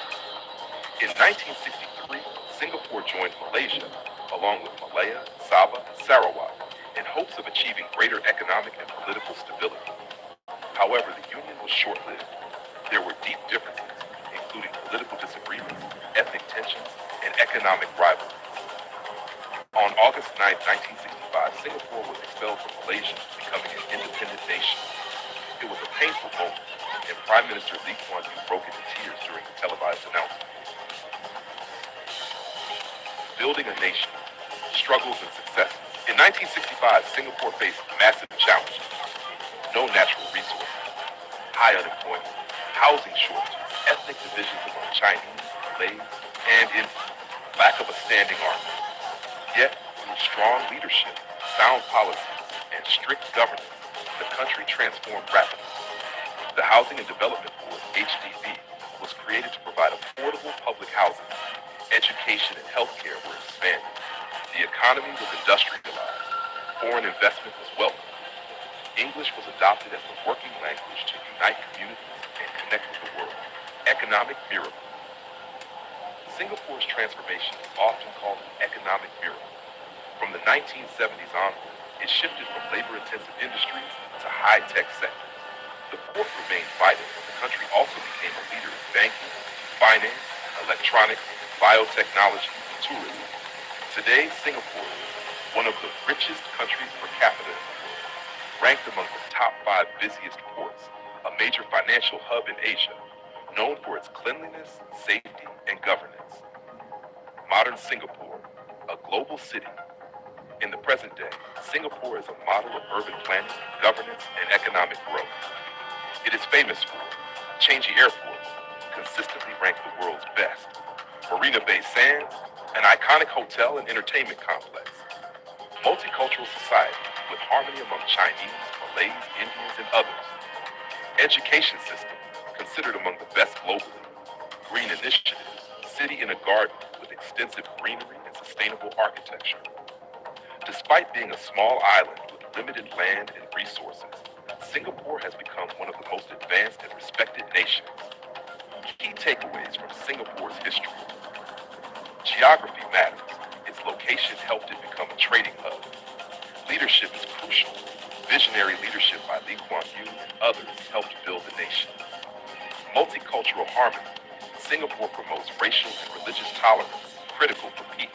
In 1963, Singapore joined Malaysia, along with Malaya, Sabah, and Sarawak, in hopes of achieving greater economic and political stability. However, the union was short-lived. There were deep differences, including political disagreements, ethnic tensions, and economic rivalries. On August 9, 1965, Singapore was expelled from Malaysia, becoming an independent nation. It was a painful moment, and Prime Minister Lee Kuan Yew broke into tears during the televised announcement. Building a nation, struggles and successes. In 1965, Singapore faced massive challenges. No natural resources, high unemployment, housing shortages, ethnic divisions among Chinese, Malays, and Indians, lack of a standing army. Yet, through strong leadership, sound policies, and strict governance, the country transformed rapidly. The Housing and Development Board, HDB, was created to provide affordable public housing. Education and healthcare were expanded. The economy was industrialized. Foreign investment was welcomed. English was adopted as the working language to unite communities and connect with the world. Economic miracle. Singapore's transformation is often called an economic miracle. From the 1970s onward, it shifted from labor-intensive industries to high-tech sectors. The port remained vital, but the country also became a leader in banking, finance, electronics, biotechnology, and tourism. Today, Singapore is one of the richest countries per capita in the world, ranked among the top 5 busiest ports, a major financial hub in Asia, known for its cleanliness, safety, and governance. Modern Singapore, a global city. In the present day, Singapore is a model of urban planning, governance, and economic growth. It is famous for Changi Airport, consistently ranked the world's best, Marina Bay Sands, an iconic hotel and entertainment complex, multicultural society with harmony among Chinese, Malays, Indians, and others, education system considered among the best globally, green initiatives, city in a garden with extensive greenery and sustainable architecture. Despite being a small island with limited land and resources, Singapore has become one of the most advanced and respected nations. Key takeaways from Singapore's history. Geography matters. Its location helped it become a trading hub. Leadership is crucial. Visionary leadership by Lee Kuan Yew and others helped build the nation. Multicultural harmony. Singapore promotes racial and religious tolerance, critical for peace.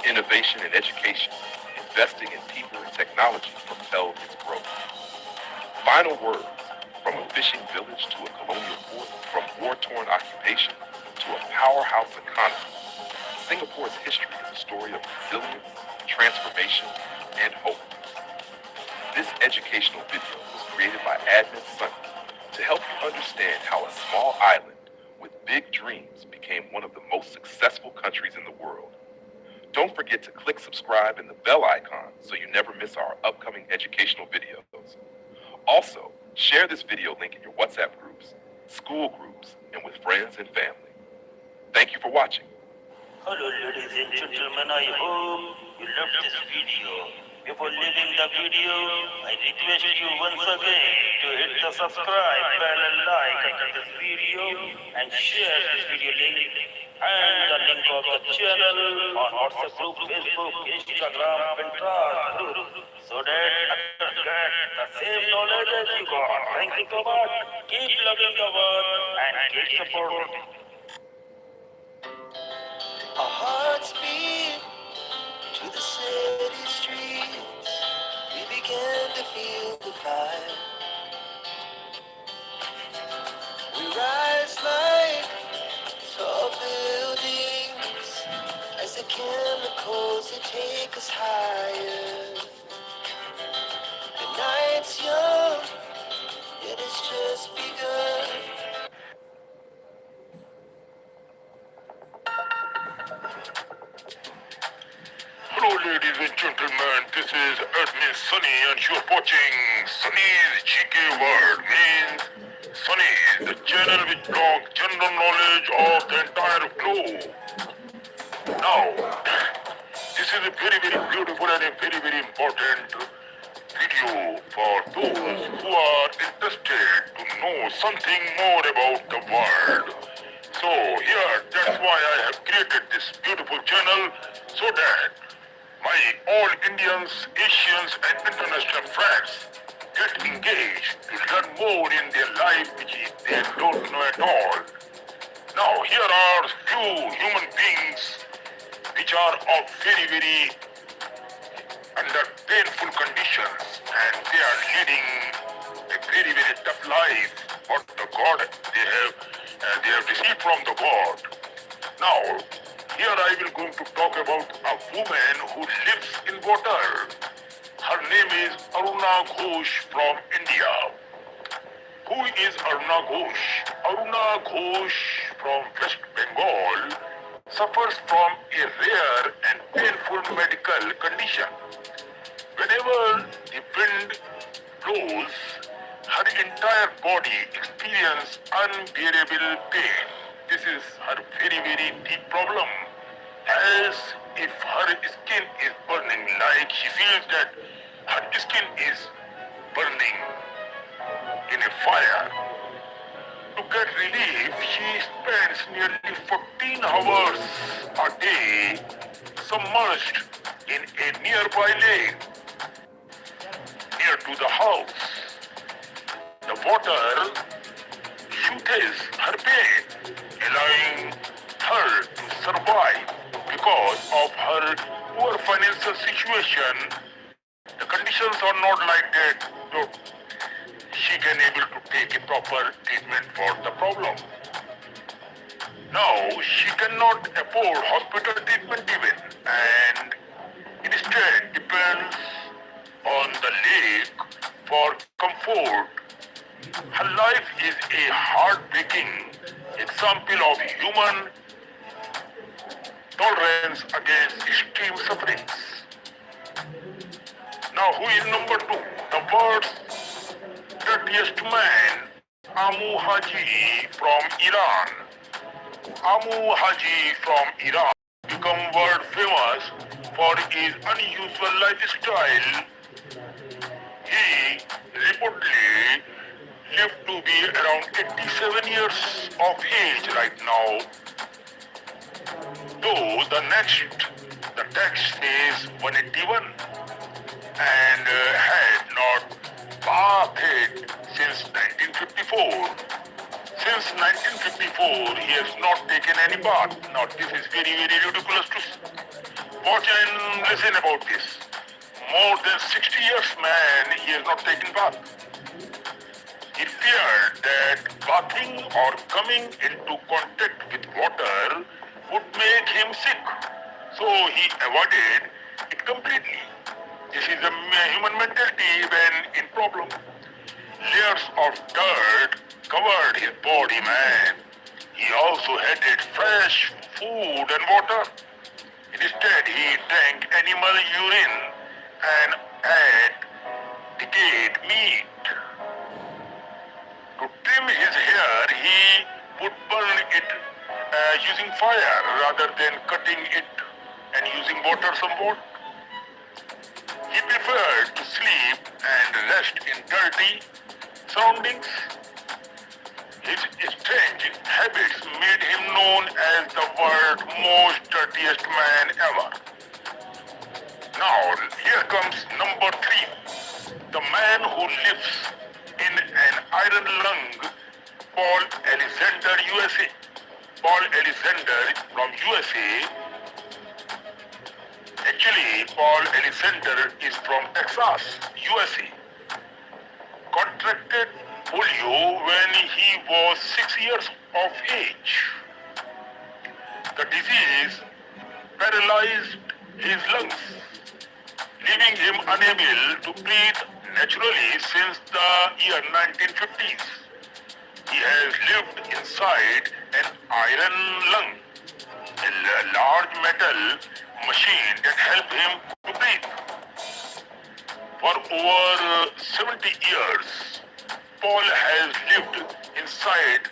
Innovation and education. Investing in people and technology propelled its growth. Final words. From a fishing village to a colonial port, from war-torn occupation to a powerhouse economy, Singapore's history is a story of resilience, transformation, and hope. This educational video was created by Admin Sunny to help you understand how a small island with big dreams became one of the most successful countries in the world. Don't forget to click subscribe and the bell icon so you never miss our upcoming educational videos. Also, share this video link in your WhatsApp groups, school groups, and with friends and family. Thank you for watching. Hello ladies and gentlemen, I hope you loved this video. Before leaving the video, I request you once again to hit the subscribe bell and like under this video and share this video link and the link of the channel on WhatsApp group, Facebook, Instagram, Pinterest group so that others get the same knowledge as you got. Thank you so much. Keep loving the world and keep supporting. Our hearts beat to the city streets. We began to feel the fire. We rise like tall buildings as the chemicals they take us higher. The night's young, it has just begun. Hello, ladies and gentlemen. This is Admin Sunny, and you're watching Sunny's GK World. Means Sunny is the channel which talks general knowledge of the entire globe. Now, this is a very, very beautiful and a very, very important video for those who are interested something more about the world. So here, that's why I have created this beautiful channel so that my all Indians, Asians and international friends get engaged to learn more in their life which they don't know at all. Now here are few human beings which are of very under painful conditions and they are leading a very tough life what the God they have received from the God. Now here I will going to talk about a woman who lives in water. Her name is Aruna Ghosh from India. Who is Aruna Ghosh? Aruna Ghosh from West Bengal suffers from a rare and painful medical condition. Whenever the wind blows, her entire body experiences unbearable pain. This is her very deep problem. As if her skin is burning, like she feels that her skin is burning in a fire. To get relief, she spends nearly 14 hours a day submerged in a nearby lake near to the house. The water soothes her pain, allowing her to survive. Because of her poor financial situation, the conditions are not like that, so she can able to take a proper treatment for the problem. Now, she cannot afford hospital treatment even, and instead depends on the lake for comfort. Her life is a heartbreaking example of human tolerance against extreme sufferings. Now, who is number two? The world's dirtiest man, Amu Haji from Iran. Amu Haji from Iran become world famous for his unusual lifestyle. He reportedly lived to be around 87 years of age right now. Though the text says 181 and had not bathed since 1954. Since 1954, he has not taken any bath. Now this is very ridiculous to watch and listen about this. More than 60 years, man, he has not taken bath. He feared that bathing or coming into contact with water would make him sick, so he avoided it completely. This is a human mentality when in problem. Layers of dirt covered his body, man. He also hated fresh food and water. Instead, he drank animal urine and ate decayed meat. To trim his hair, he would burn it using fire rather than cutting it and using water somewhat. He preferred to sleep and rest in dirty surroundings. His strange habits made him known as the world's most dirtiest man ever. Now, here comes number three. The man who lives in an iron lung, Paul Alexander, USA. Paul Alexander from USA. Actually, Paul Alexander is from Texas, USA. Contracted polio when he was 6 years of age. The disease paralyzed his lungs, leaving him unable to breathe naturally since the year 1950s. He has lived inside an iron lung, a large metal machine that helped him to breathe. For over 70 years, Paul has lived inside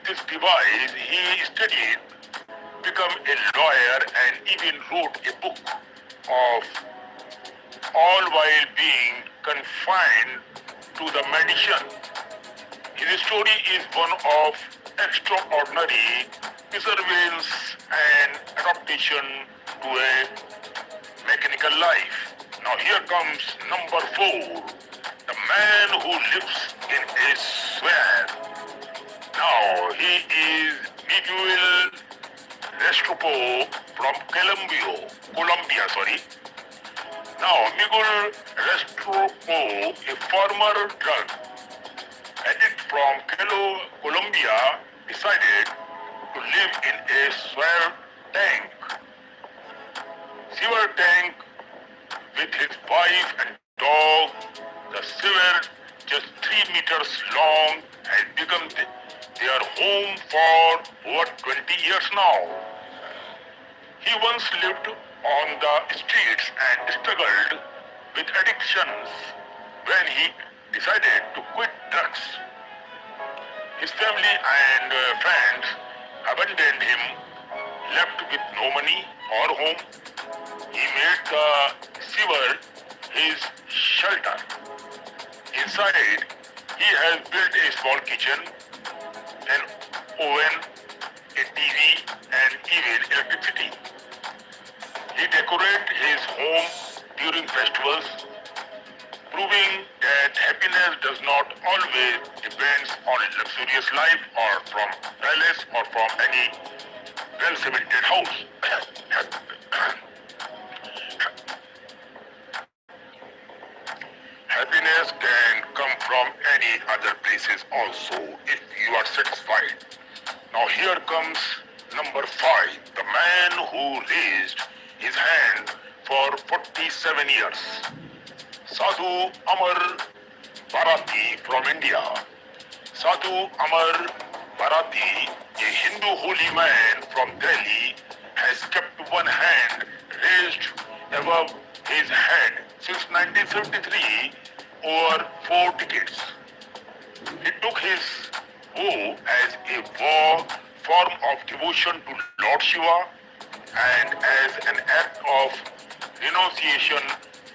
this device. He studied, became a lawyer, and even wrote a book of all while being confined to the medicine. His story is one of extraordinary perseverance and adaptation to a mechanical life. Now here comes number 4, the man who lives in a swamp. Now he is Miguel Restrepo from Colombia. Now Miguel Restrepo, a former drug addict from Colombia, decided to live in a sewer tank with his wife and dog. The sewer, just 3 meters long, has become their home for over 20 years now. He once lived on the streets and struggled with addictions. When he decided to quit drugs, his family and friends abandoned him, left with no money or home. He made the sewer his shelter. Inside, he has built a small kitchen, an oven, a TV, and even electricity. He decorates his home during festivals, proving that happiness does not always depend on a luxurious life or from palace or from any well-cemented house. Happiness can come from any other places also if you are satisfied. Now here comes number 5, the man who raised his hand for 47 years. Sadhu Amar Bharati from India. Sadhu Amar Bharati, a Hindu holy man from Delhi, has kept one hand raised above his head since 1973, over 4 decades. He took his vow as a form of devotion to Lord Shiva and as an act of renunciation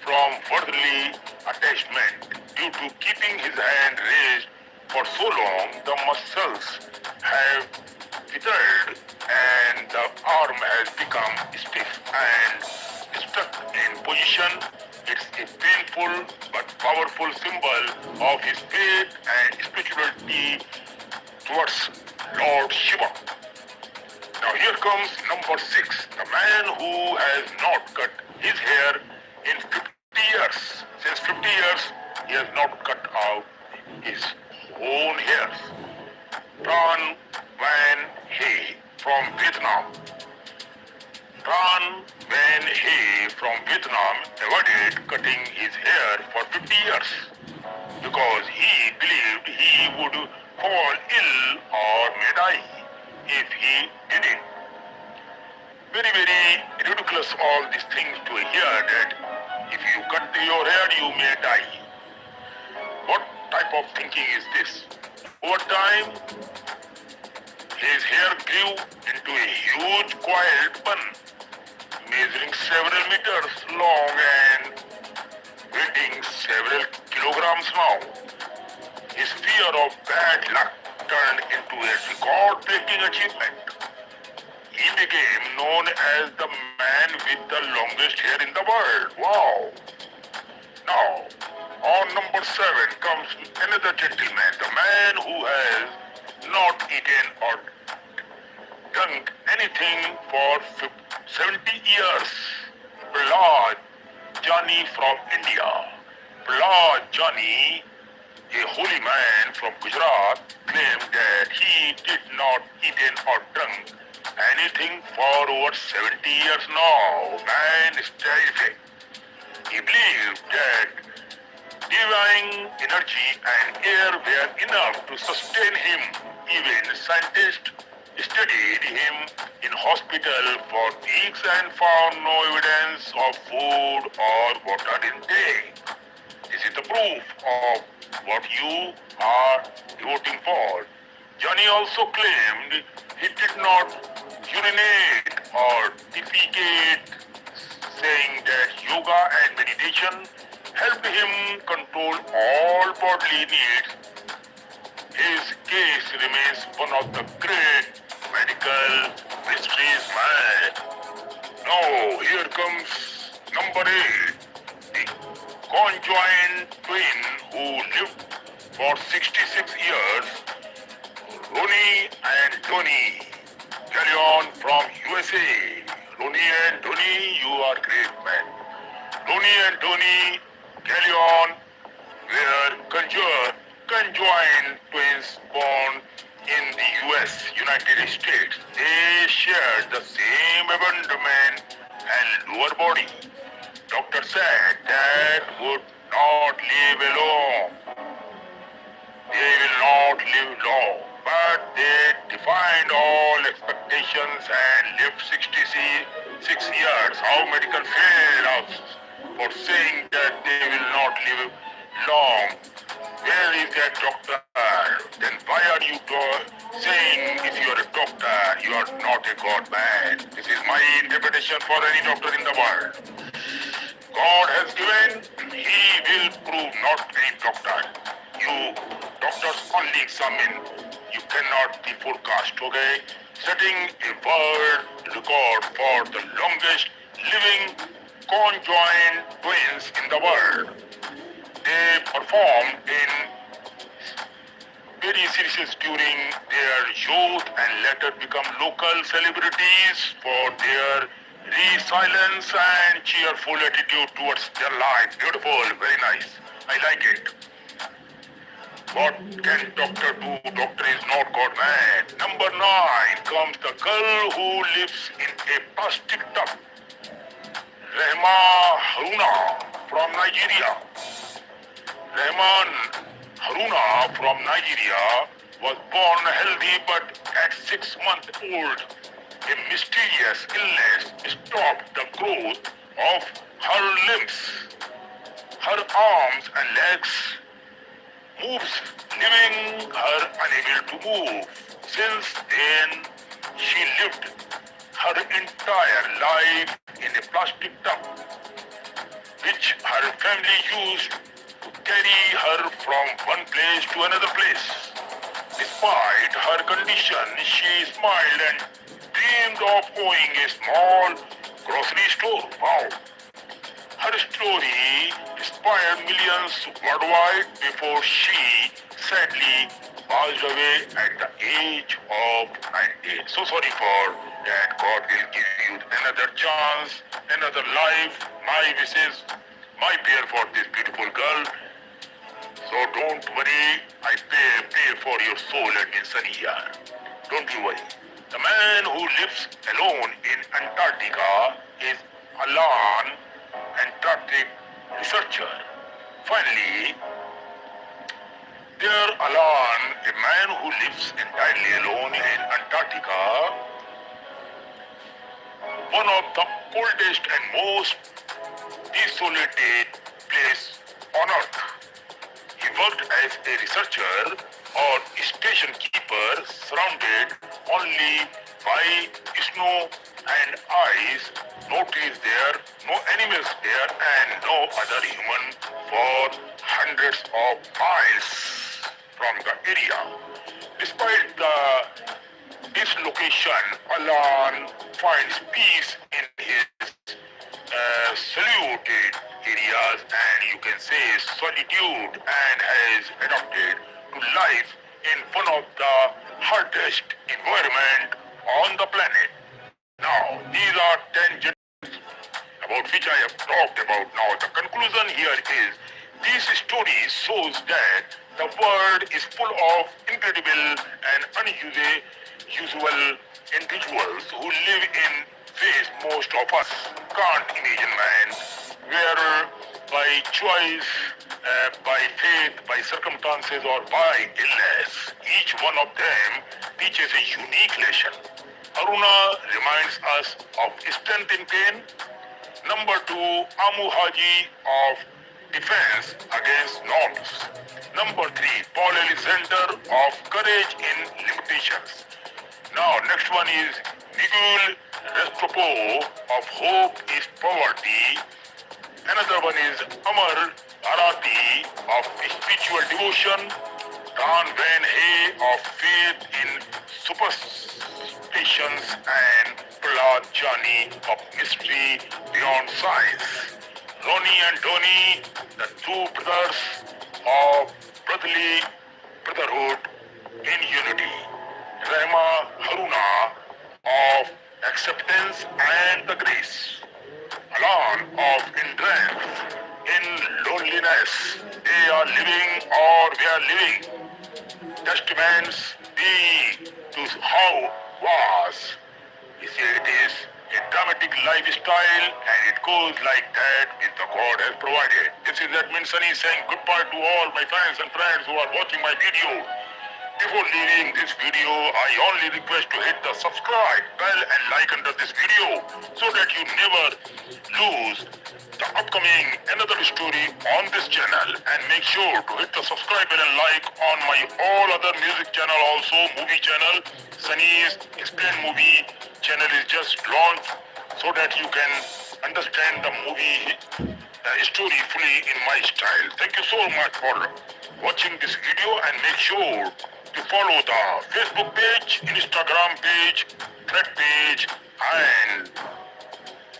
from worldly attachment. Due to keeping his hand raised for so long, the muscles have withered and the arm has become stiff and stuck in position. It's a painful but powerful symbol of his faith and spirituality towards Lord Shiva. Now here comes number 6, the man who has not cut his hair in 50 years. Since 50 years, he has not cut out his own hairs. Tran Van He from Vietnam. Tran Van He from Vietnam avoided cutting his hair for 50 years because he believed he would fall ill or may die if he did it. Very, very ridiculous all these things to hear that if you cut your hair you may die. What type of thinking is this? Over time, his hair grew into a huge coiled bun, measuring several meters long and weighing several kilograms now. His fear of bad luck turned into a record-breaking achievement. He became known as the man with the longest hair in the world. Wow! Now, on number 7 comes another gentleman, the man who has not eaten or drunk anything for 70 years. Prahlad Jani from India. Prahlad Jani, a holy man from Gujarat, claimed that he did not eaten or drunk anything for over 70 years now. Man is terrific. He believed that divine energy and air were enough to sustain him. Even scientists studied him in hospital for weeks and found no evidence of food or water intake. This is the proof of what you are devoting for. Johnny also claimed he did not urinate or defecate, saying that yoga and meditation helped him control all bodily needs. His case remains one of the great medical mysteries, man. Now, here comes number 8. The conjoined twin who lived for 66 years, Ronnie and Tony. Carry on from USA. Ronnie and Tony, you are great, man. Ronnie and Tony, carry on, were conjoined twins born in the US, United States. They shared the same abdomen and lower body. Doctor said that would not live alone. They will not live long, but they defied all expectations and lived 66 years. How medical failed us for saying that they will not live long. Where is that doctor? Then why are you saying if you are a doctor, you are not a god man? This is my interpretation for any doctor in the world. God has given, he will prove not any doctor. You doctors only examine, you cannot be forecast, okay? Setting a world record for the longest living conjoined twins in the world. They performed in very serious during their youth and later become local celebrities for their resilience and cheerful attitude towards their life. Beautiful, very nice. I like it. What can doctor do? Doctor is not God man. Number 9 comes the girl who lives in a plastic tub. Rehma Haruna from Nigeria. Rahman Haruna from Nigeria was born healthy, but at 6 months old, a mysterious illness stopped the growth of her limbs. Her arms and legs moves, leaving her unable to move. Since then, she lived her entire life in a plastic tub, which her family used to carry her from one place to another place. Despite her condition, she smiled and dreamed of owning a small grocery store. Wow. Her story inspired millions worldwide before she sadly passed away at the age of 90. So sorry for that. God will give you another chance, another life. My wishes, my prayer for this beautiful girl. So don't worry, I pray for your soul and Saniya. Don't you worry. The man who lives alone in Antarctica is Alan, Antarctic researcher. Finally, dear Alan, a man who lives entirely alone in Antarctica, one of the coldest and most desolated place on earth. He worked as a researcher or station keeper, surrounded only by snow and ice. No trees there, no animals there, and no other human for hundreds of miles from the area. Despite the dislocation, Alan finds peace in his saluted areas, and you can say solitude, and has adapted to life in one of the hardest environment on the planet. Now, these are 10 gems about which I have talked about. Now, the conclusion here is this story shows that the world is full of incredible and unusual individuals who live in ways most of us can't imagine, man. Where by choice, by faith, by circumstances, or by illness, each one of them teaches a unique lesson. Haruna reminds us of strength in pain. Number 2, Amu Haji of defense against Norse. Number 3, Paul Alexander of courage in limitations. Now, next one is Miguel Restropo of hope is poverty. Another one is Amar Arati of spiritual devotion. Dawn Van Hay of faith in superstitions and Prahlad Jani of mystery beyond science. Ronnie and Donnie, the two brothers of brotherly brotherhood in unity. Rema Haruna of acceptance and the grace. Alan of endurance in loneliness. They are living or we are living. Testaments be to how was. You see, it is a dramatic lifestyle and it goes like that if the God has provided. This is Edmund Sunny saying goodbye to all my fans and friends who are watching my video. Before leaving this video, I only request to hit the subscribe bell and like under this video so that you never lose the upcoming another story on this channel, and make sure to hit the subscribe bell and like on my all other music channel also, movie channel. Sunny's Explain Movie channel is just launched so that you can understand the movie story fully in my style. Thank you so much for watching this video, and make sure to follow the Facebook page, Instagram page, Thread page, and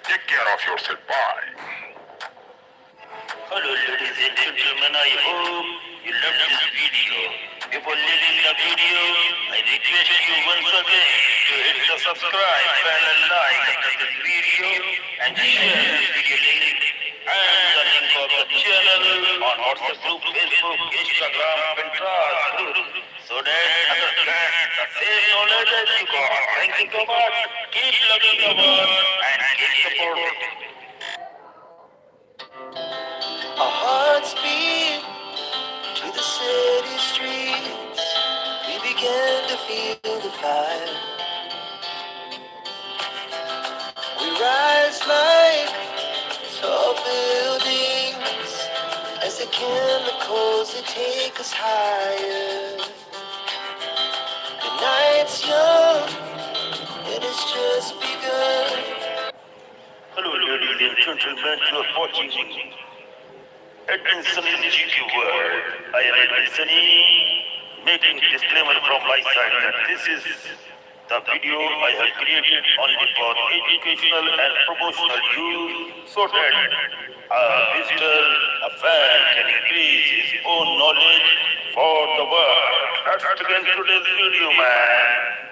take care of yourself. Bye. Hello ladies and gentlemen, I hope you love this video. Before leaving the video, I request you once again to hit the subscribe bell and like after this video, and share this video link and the link of the channel on WhatsApp group, Facebook, Instagram, Pinterest group, so that others can the same knowledge as you got. Thank you so much. Keep loving the world and keep supporting. Our hearts beat to the city streets. We began to feel the fire. We rise like tall buildings as the chemicals they take us higher. The night's young and it's just begun. Hello ladies and gentlemen, you are watching Edmund Sunny's GQ World. I am Edmund Sunny, making disclaimer from my side that this is the video I have created only for educational and promotional use, so that a visitor, a fan can increase his own knowledge for the world. Let's begin today's video, man.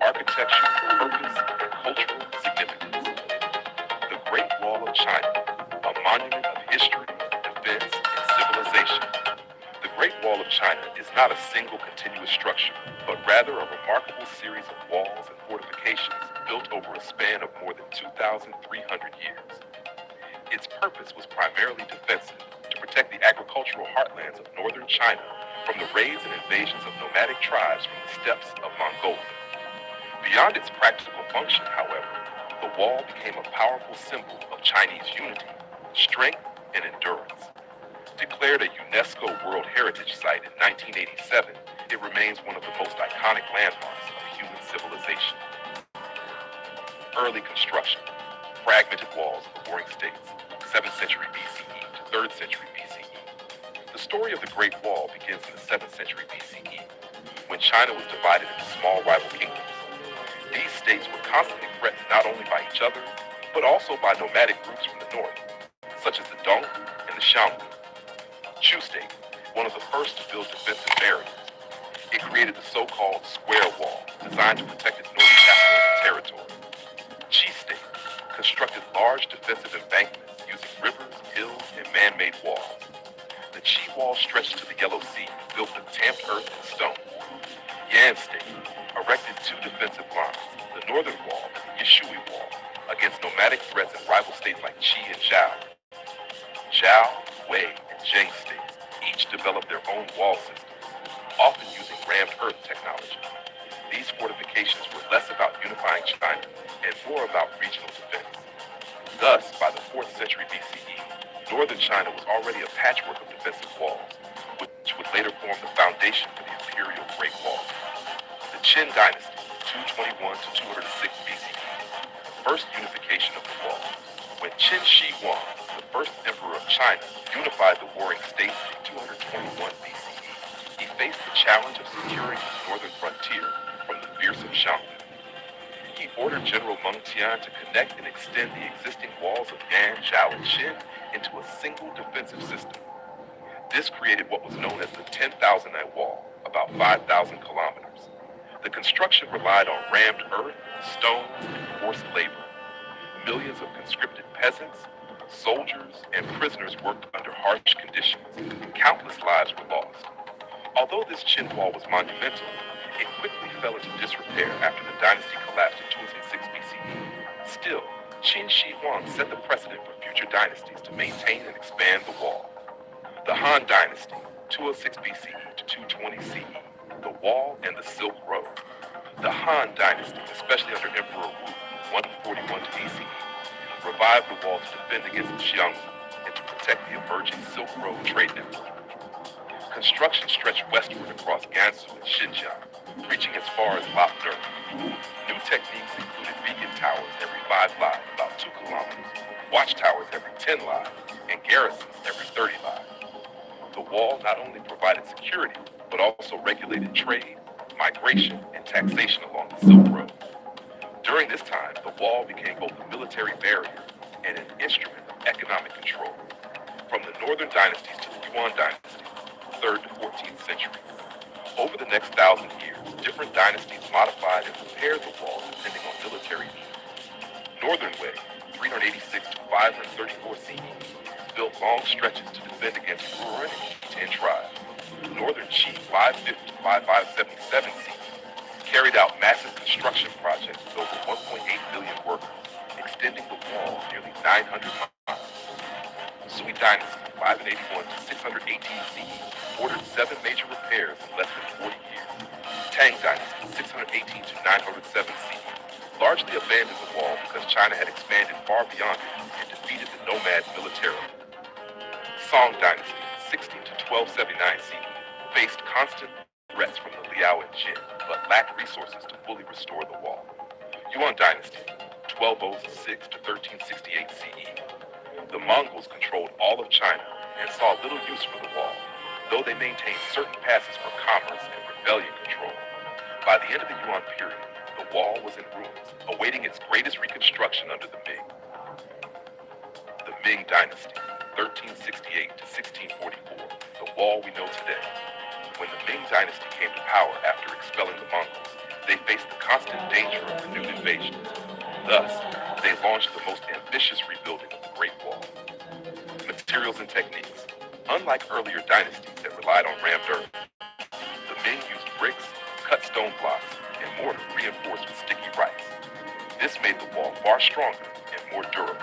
Architecture, purpose, and cultural significance. The Great Wall of China, a monument of history, defense, and civilization. The Great Wall of China is not a single continuous structure, but rather a remarkable series of walls and fortifications built over a span of more than 2,300 years. Its purpose was primarily defensive, to protect the agricultural heartlands of northern China from the raids and invasions of nomadic tribes from the steppes of Mongolia. Beyond its practical function, however, the wall became a powerful symbol of Chinese unity, strength, and endurance. Declared a UNESCO World Heritage Site in 1987, it remains one of the most iconic landmarks of human civilization. Early construction. Fragmented walls of the warring states, 7th century BCE to 3rd century BCE. The story of the Great Wall begins in the 7th century BCE, when China was divided into small rival kingdoms. These states were constantly threatened not only by each other, but also by nomadic groups from the north, such as the Dong and the Xiongnu. Chu State, one of the first to build defensive barriers. It created the so-called Square Wall, designed to protect its northern capital and territory. Qi State constructed large defensive embankments using rivers, hills, and man-made walls. The Qi Wall stretched to the Yellow Sea, built of tamped earth and stone. Yan State erected two defensive lines, the Northern Wall and the Yishui Wall, against nomadic threats in rival states like Qi and Zhao. Zhao, Wei, and Jing states each developed their own wall systems, often using rammed earth technology. These fortifications were less about unifying China and more about regional defense. Thus, by the 4th century BCE, northern China was already a patchwork of defensive walls, with later formed the foundation for the imperial Great Wall. The Qin dynasty, 221 to 206 BCE, first unification of the wall. When Qin Shi Huang, the first emperor of China, unified the warring states in 221 BCE, he faced the challenge of securing his northern frontier from the fearsome Xiongnu. He ordered General Meng Tian to connect and extend the existing walls of Yan, Zhao, and Qin into a single defensive system. This created what was known as the 10,000-night wall, about 5,000 kilometers. The construction relied on rammed earth, stones, and forced labor. Millions of conscripted peasants, soldiers, and prisoners worked under harsh conditions. Countless lives were lost. Although this Qin wall was monumental, it quickly fell into disrepair after the dynasty collapsed in 206 BCE. Still, Qin Shi Huang set the precedent for future dynasties to maintain and expand the wall. The Han Dynasty, 206 BCE to 220 CE, the Wall and the Silk Road. The Han Dynasty, especially under Emperor Wu, 141 to BCE, revived the wall to defend against the Xiongnu and to protect the emerging Silk Road trade network. Construction stretched westward across Gansu and Xinjiang, reaching as far as Lapner. New techniques included beacon towers every 5 li, about 2 kilometers, watchtowers every 10 li, and garrisons every 30 li. The wall not only provided security, but also regulated trade, migration, and taxation along the Silk Road. During this time, the wall became both a military barrier and an instrument of economic control. From the northern dynasties to the Yuan dynasty, 3rd to 14th century. Over the next 1,000 years, different dynasties modified and repaired the wall depending on military needs. Northern Wei, 386 to 534 CE, built long stretches to defend against Ruren and Khitan tribes. Northern Qi, 550 to 5577 CE, carried out massive construction projects with over 1.8 million workers, extending the wall nearly 900 miles. Sui Dynasty, 581 to 618 CE, ordered 7 major repairs in less than 40 years. Tang Dynasty, 618 to 907 CE, largely abandoned the wall because China had expanded far beyond it and defeated the nomads militarily. Song Dynasty, 16 to 1279 CE, faced constant threats from the Liao and Jin, but lacked resources to fully restore the wall. Yuan Dynasty, 1206 to 1368 CE. The Mongols controlled all of China and saw little use for the wall, though they maintained certain passes for commerce and rebellion control. By the end of the Yuan period, the wall was in ruins, awaiting its greatest reconstruction under the Ming. The Ming Dynasty, 1368 to 1644, the wall we know today. When the Ming Dynasty came to power after expelling the Mongols, they faced the constant danger of renewed invasions. Thus, they launched the most ambitious rebuilding of the Great Wall. Materials and techniques. Unlike earlier dynasties that relied on rammed earth, the Ming used bricks, cut stone blocks, and mortar reinforced with sticky rice. This made the wall far stronger and more durable.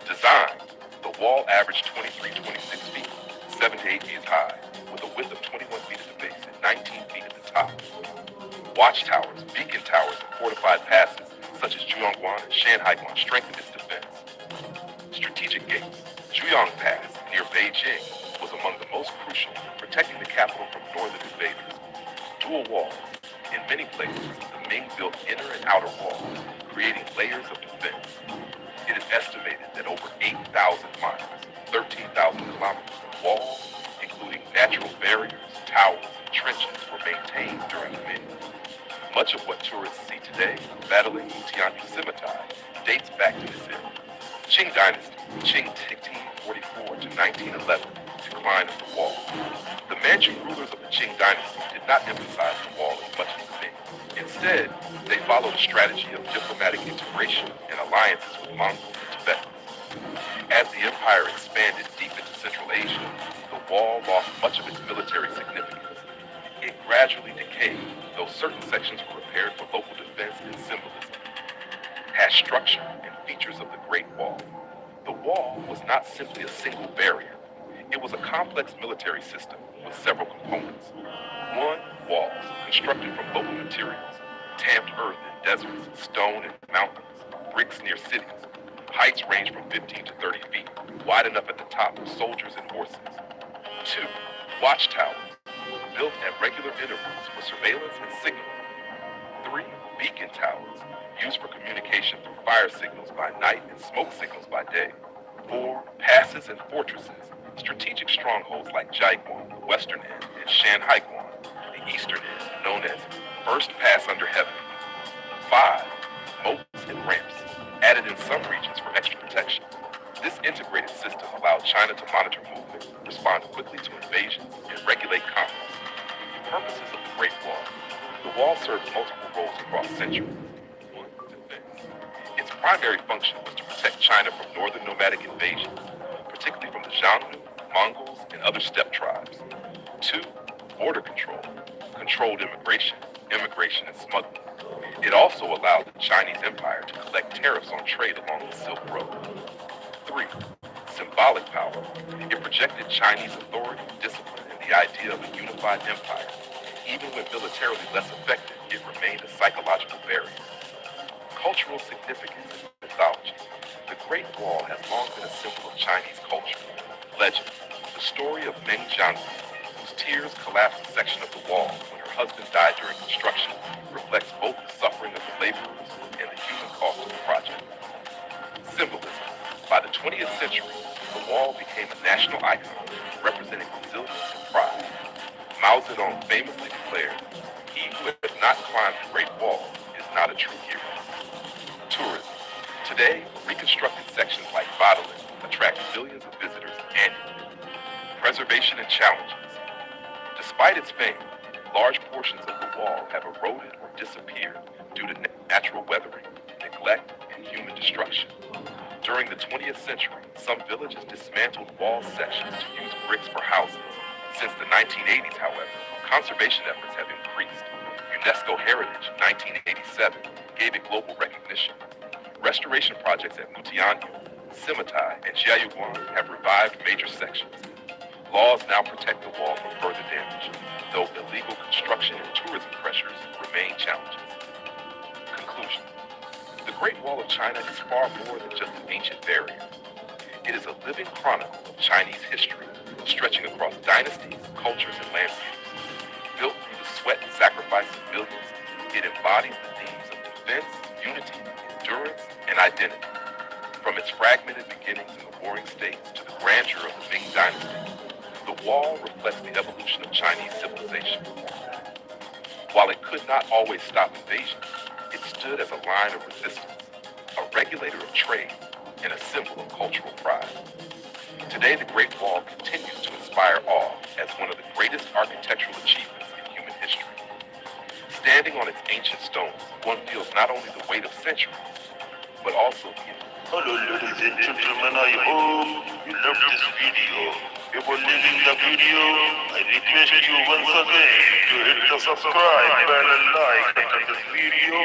Design. The wall averaged 23-26 feet, 7 to 8 feet high, with a width of 21 feet at the base and 19 feet at the top. Watchtowers, beacon towers, and fortified passes, such as Zhuangguan and Shanhaiguan, strengthened its defense. Strategic gates. Zhuyang Pass, near Beijing, was among the most crucial, protecting the capital from northern invaders. Dual walls. In many places, the Ming built inner and outer walls, creating layers of defense. It is estimated that over 8,000 miles, 13,000 kilometers of walls, including natural barriers, towers, and trenches, were maintained during the Ming. Much of what tourists see today, battling Tianyu scimitar, dates back to this era. Qing Dynasty, Qing 1644 to 1911, decline of the wall. The Manchu rulers of the Qing Dynasty did not emphasize the wall as much as the Ming. Instead, they followed a strategy of diplomatic integration and alliances with Mongols and Tibetans. As the empire expanded deep into Central Asia, the wall lost much of its military significance. It gradually decayed, though certain sections were repaired for local defense and symbolism. Has structure and features of the Great Wall. The wall was not simply a single barrier. It was a complex military system with several components. 1. Walls, constructed from local materials, tamped earth in deserts, stone in mountains, bricks near cities. Heights range from 15 to 30 feet, wide enough at the top for soldiers and horses. 2. Watchtowers, built at regular intervals for surveillance and signaling. 3. Beacon towers, used for communication through fire signals by night and smoke signals by day. 4. Passes and fortresses, strategic strongholds like Jaiguan, the western end, and Shanhaiguan, the eastern end, known as First Pass Under Heaven. 5. Moats and ramps, added in some regions for extra protection. This integrated system allowed China to monitor movement, respond quickly to invasions, and regulate commerce. Purposes of the Great Wall. The wall served multiple roles across centuries. 1. Defense. Its primary function was to protect China from northern nomadic invasions, particularly from the Xiongnu, Mongols, and other steppe tribes. 2. Border control. Controlled immigration, and smuggling. It also allowed the Chinese Empire to collect tariffs on trade along the Silk Road. 3. Symbolic power. It projected Chinese authority, discipline, and the idea of a unified empire. Even when militarily less effective, it remained a psychological barrier. Cultural significance and mythology. The Great Wall has long been a symbol of Chinese culture. Legend. The story of Meng Jiangu, whose tears collapsed a section of the wall when her husband died during construction, reflects both the suffering of the laborers and the human cost of the project. Symbolism. By the 20th century, the wall became a national icon, representing resilience and pride. Mao Zedong famously declared, "He who has not climbed the Great Wall is not a true hero." Tourism. Today, reconstructed sections like Vinland attract millions of visitors annually. Preservation and challenges. Despite its fame, large portions of the wall have eroded or disappeared due to natural weathering, neglect, and human destruction. During the 20th century, some villages dismantled wall sections to use bricks for houses. Since the 1980s, however, conservation efforts have increased. UNESCO Heritage 1987 gave it global recognition. Restoration projects at Mutianyu, Simitai, and Jiayuguan have revived major sections. Laws now protect the wall from further damage, though illegal construction and tourism pressures remain challenges. Conclusion. The Great Wall of China is far more than just an ancient barrier. It is a living chronicle of Chinese history, stretching across dynasties, cultures, and landscapes. Built through the sweat and sacrifice of millions, it embodies the themes of defense, unity, endurance, and identity. From its fragmented beginnings in the warring states to the grandeur of the Ming Dynasty, the wall reflects the evolution of Chinese civilization. While it could not always stop invasion, it stood as a line of resistance, a regulator of trade, and a symbol of cultural pride. Today, the Great Wall continues to inspire awe as one of the greatest architectural achievements in human history. Standing on its ancient stones, one feels not only the weight of centuries, but also the Hello, ladies and gentlemen. I hope you loved this video. Before leaving the video, I request you once again to hit the subscribe button and like on this video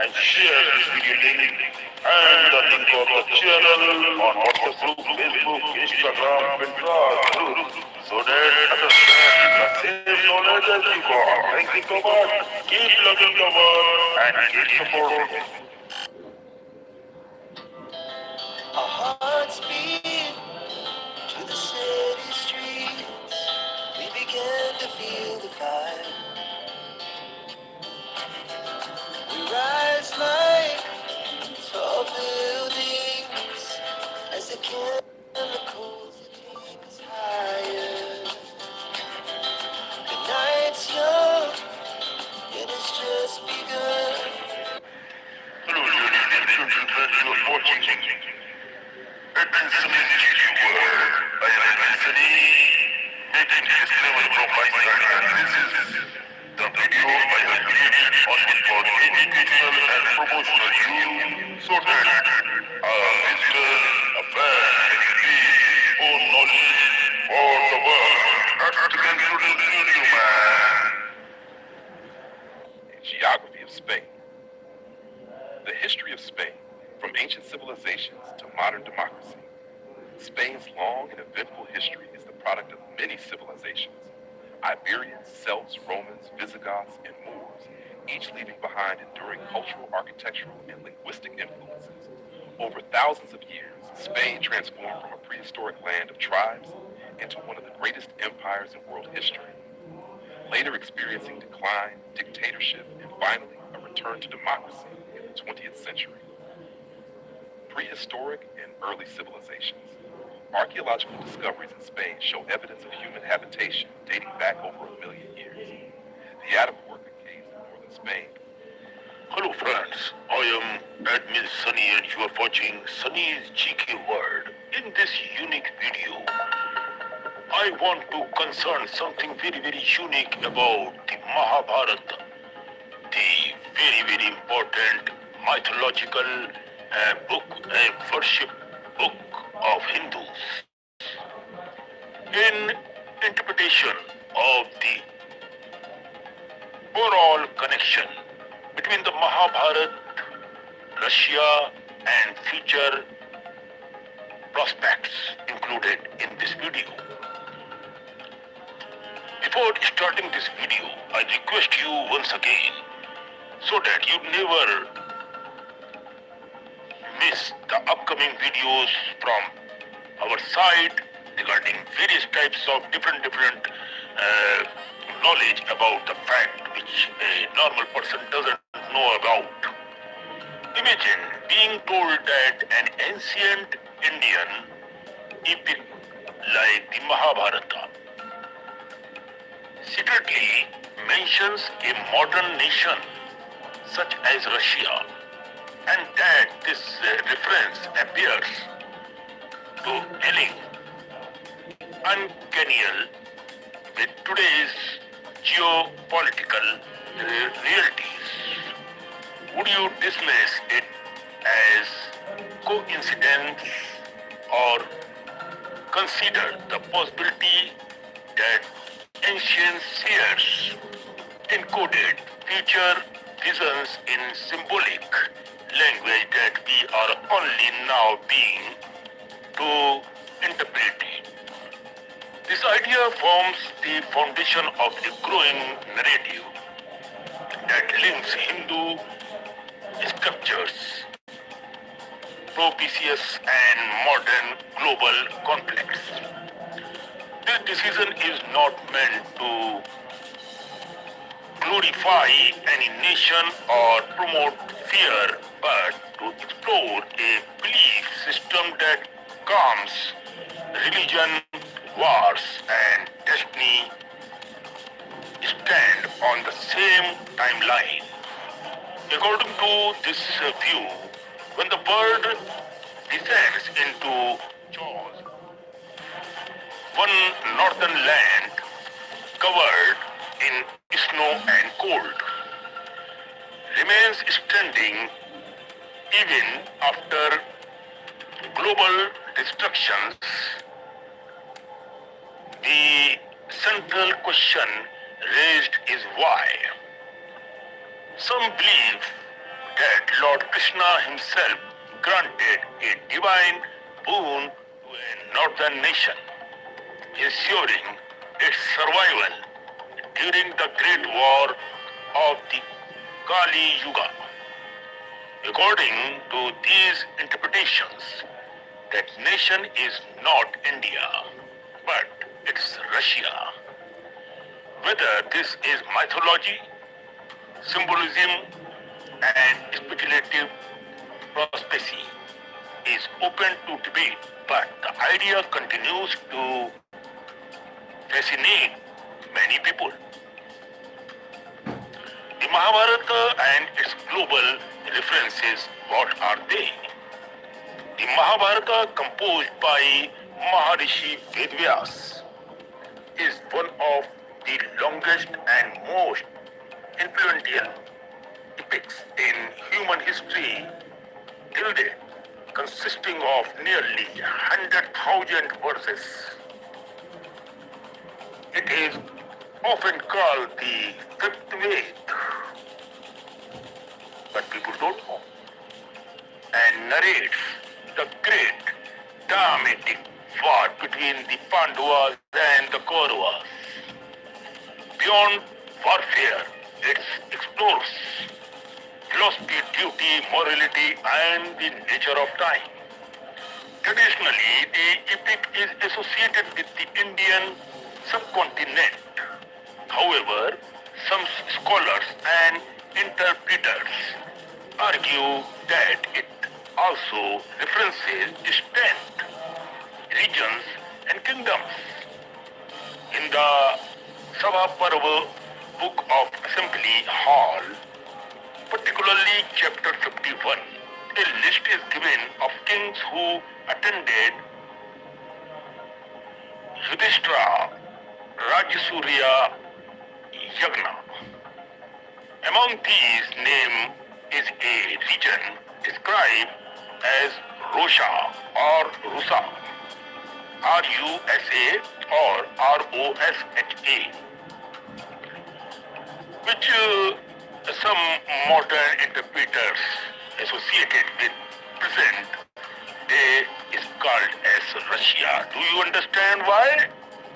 and share this video link and the link of the channel on WhatsApp group, Facebook, Instagram, Pinterest group so that others can the same knowledge as you got. Thank you so much. Keep loving the world and keep supporting. Our hearts beat to the city streets. We began to feel the fire. We rise like tall buildings as the chemicals that take us higher. The night's young and it's just begun. Hello, ladies and gentlemen. You're watching I am Anthony, making this level from my side, and this is the video I have created only for educational and promotional use, so that a visitor, a fan, can gain more knowledge for the world. That's the concluding video, man. geography of Spain. The history of Spain, from ancient civilizations to modern democracy. Spain's long and eventful history is the product of many civilizations. Iberians, Celts, Romans, Visigoths, and Moors, each leaving behind enduring cultural, architectural, and linguistic influences. Over thousands of years, Spain transformed from a prehistoric land of tribes into one of the greatest empires in world history, later experiencing decline, dictatorship, and finally a return to democracy in the 20th century. Prehistoric and early civilizations. Archaeological discoveries in Spain show evidence of human habitation dating back over 1 million years. The Atapuerca caves in northern Spain. Hello friends, I am Admin Sunny and you are watching Sunny's GK World. In this unique video, I want to concern something very unique about the Mahabharata, the very important mythological book, worship book of Hindus. In interpretation of the overall connection between the Mahabharata, Russia and future prospects included in this video. Before starting this video, I request you once again, so that you never miss the upcoming videos from our site regarding various types of different knowledge about the fact which a normal person doesn't know about. Imagine being told that an ancient Indian epic like the Mahabharata secretly mentions a modern nation such as Russia, and that this reference appears to align uncanny with today's geopolitical realities. Would you dismiss it as coincidence or consider the possibility that ancient seers encoded future visions in symbolic language that we are only now being to interpret? This idea forms the foundation of a growing narrative that links Hindu scriptures, propitious and modern global conflicts. This decision is not meant to glorify any nation or promote fear, but to explore a belief system that calms religion, wars, and destiny stand on the same timeline. According to this view, when the bird descends into jaws, one northern land covered in snow and cold remains standing even after global destructions. The central question raised is why. Some believe that Lord Krishna himself granted a divine boon to a northern nation, ensuring its survival during the Great War of the Kali Yuga. According to these interpretations, that nation is not India, but it's Russia. Whether this is mythology, symbolism, and speculative prophecy is open to debate, but the idea continues to fascinate many people. The Mahabharata and its global references, what are they? The Mahabharata, composed by Maharishi Vedvyas, is one of the longest and most influential epics in human history till date, consisting of nearly 100,000 verses. It is often called the fifth Ved, but people don't know, and narrates the great dramatic war between the Pandavas and the Kauravas. Beyond warfare, it explores philosophy, duty, morality, and the nature of time. Traditionally, the epic is associated with the Indian subcontinent. However, some scholars and interpreters argue that it also references distant regions and kingdoms. In the Sabha Parva Book of Assembly Hall, particularly chapter 51, a list is given of kings who attended Yudhishthira Rajasuria Yagna. Among these names is a region described as Rosha or Rusa, R-U-S-A or R-O-S-H-A, which some modern interpreters associated with present day is called as Russia. Do you understand why?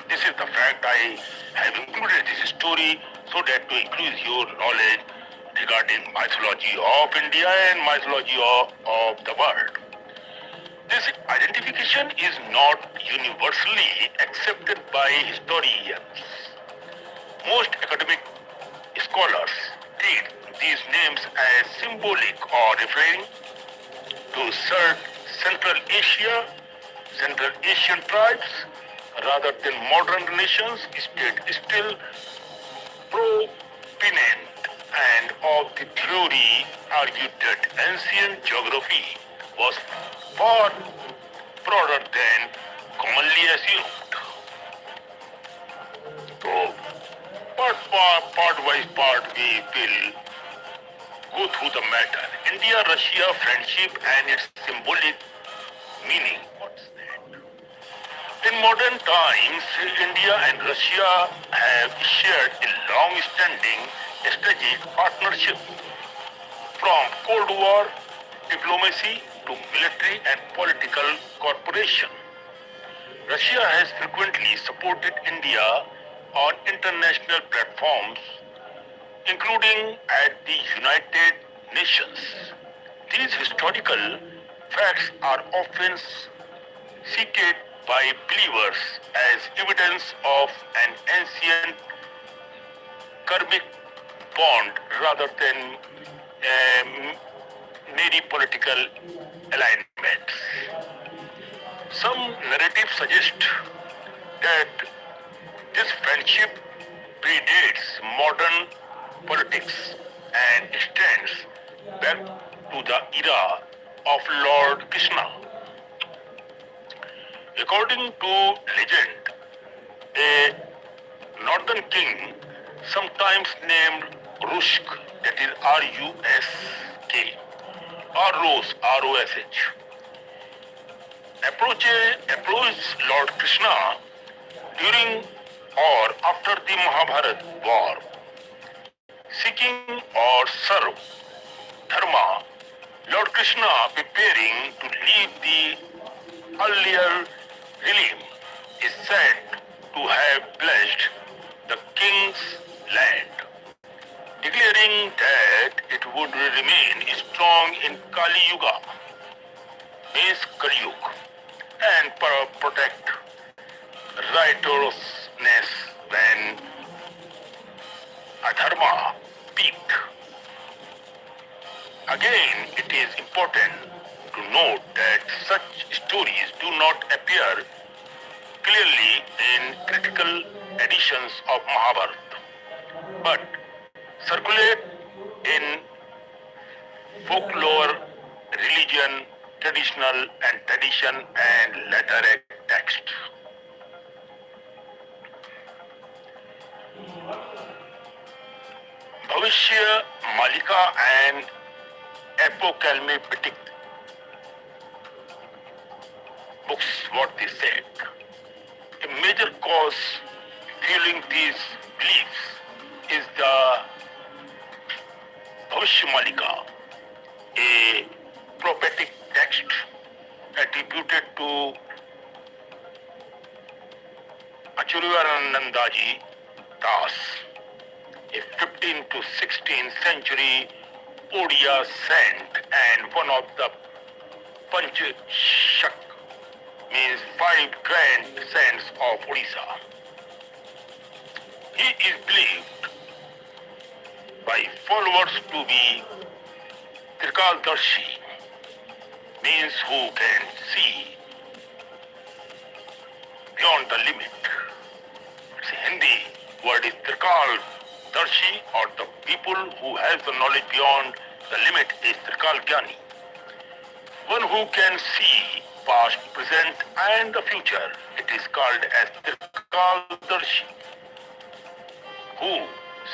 This is the fact I have included this story so that to increase your knowledge regarding mythology of India and mythology of the world. This identification is not universally accepted by historians. Most academic scholars treat these names as symbolic or referring to Central Asia, Central Asian tribes, rather than modern nations, still proponent and of the theory argued that ancient geography was far broader than commonly assumed. So, part we will go through the matter. India-Russia friendship and its symbolic meaning. What's that? In modern times, India and Russia have shared a long-standing strategic partnership from Cold War diplomacy to military and political cooperation. Russia has frequently supported India on international platforms, including at the United Nations. These historical facts are often cited by believers as evidence of an ancient karmic bond rather than mere political alignments. Some narratives suggest that this friendship predates modern politics and extends back to the era of Lord Krishna. According to legend, a northern king, sometimes named Rusk, that is R-U-S-K, or Rose, R-O-S-H, approached Lord Krishna during or after the Mahabharata war, seeking or serve dharma. Lord Krishna, preparing to leave the earlier realm, is said to have blessed the king's land, declaring that it would remain strong in Kali Yuga, means Kali Yuga, and protect righteousness when adharma peaked. Again, it is important to note that such stories do not appear clearly in critical editions of Mahabharata, but circulate in folklore, religion, tradition and letter text. Bhavishya Malika and apocalyptic books, what they said. A major cause fueling these beliefs is the Bhavishya Malika, a prophetic text attributed to Acharyanandaji Das, a 15th to 16th century Odia saint and one of the Panchashak means five grand saints of Odisha. He is believed by followers to be Trikaldarshi, means who can see beyond the limit. Its Hindi word is Trikaldarshi, or the people who has the knowledge beyond the limit is Trikalgyani. One who can see past, present and the future. It is called as Trikaldarshi, who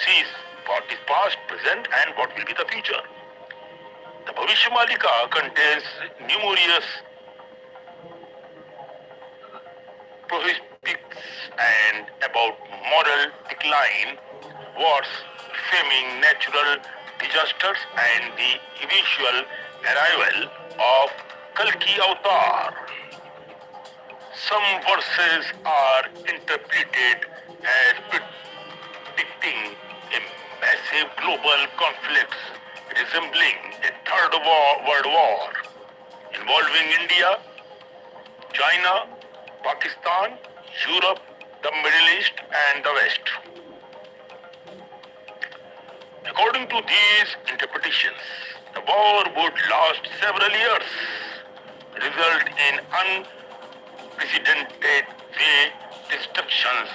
sees what is past, present and what will be the future. The Bhavishyamalika contains numerous prophetics and about moral decline, wars, famine, natural disasters and the eventual arrival of Kalki Avatar. Some verses are interpreted as predicting a massive global conflict resembling a third world war involving India, China, Pakistan, Europe, the Middle East and the West. According to these interpretations, the war would last several years, result in unprecedented destructions,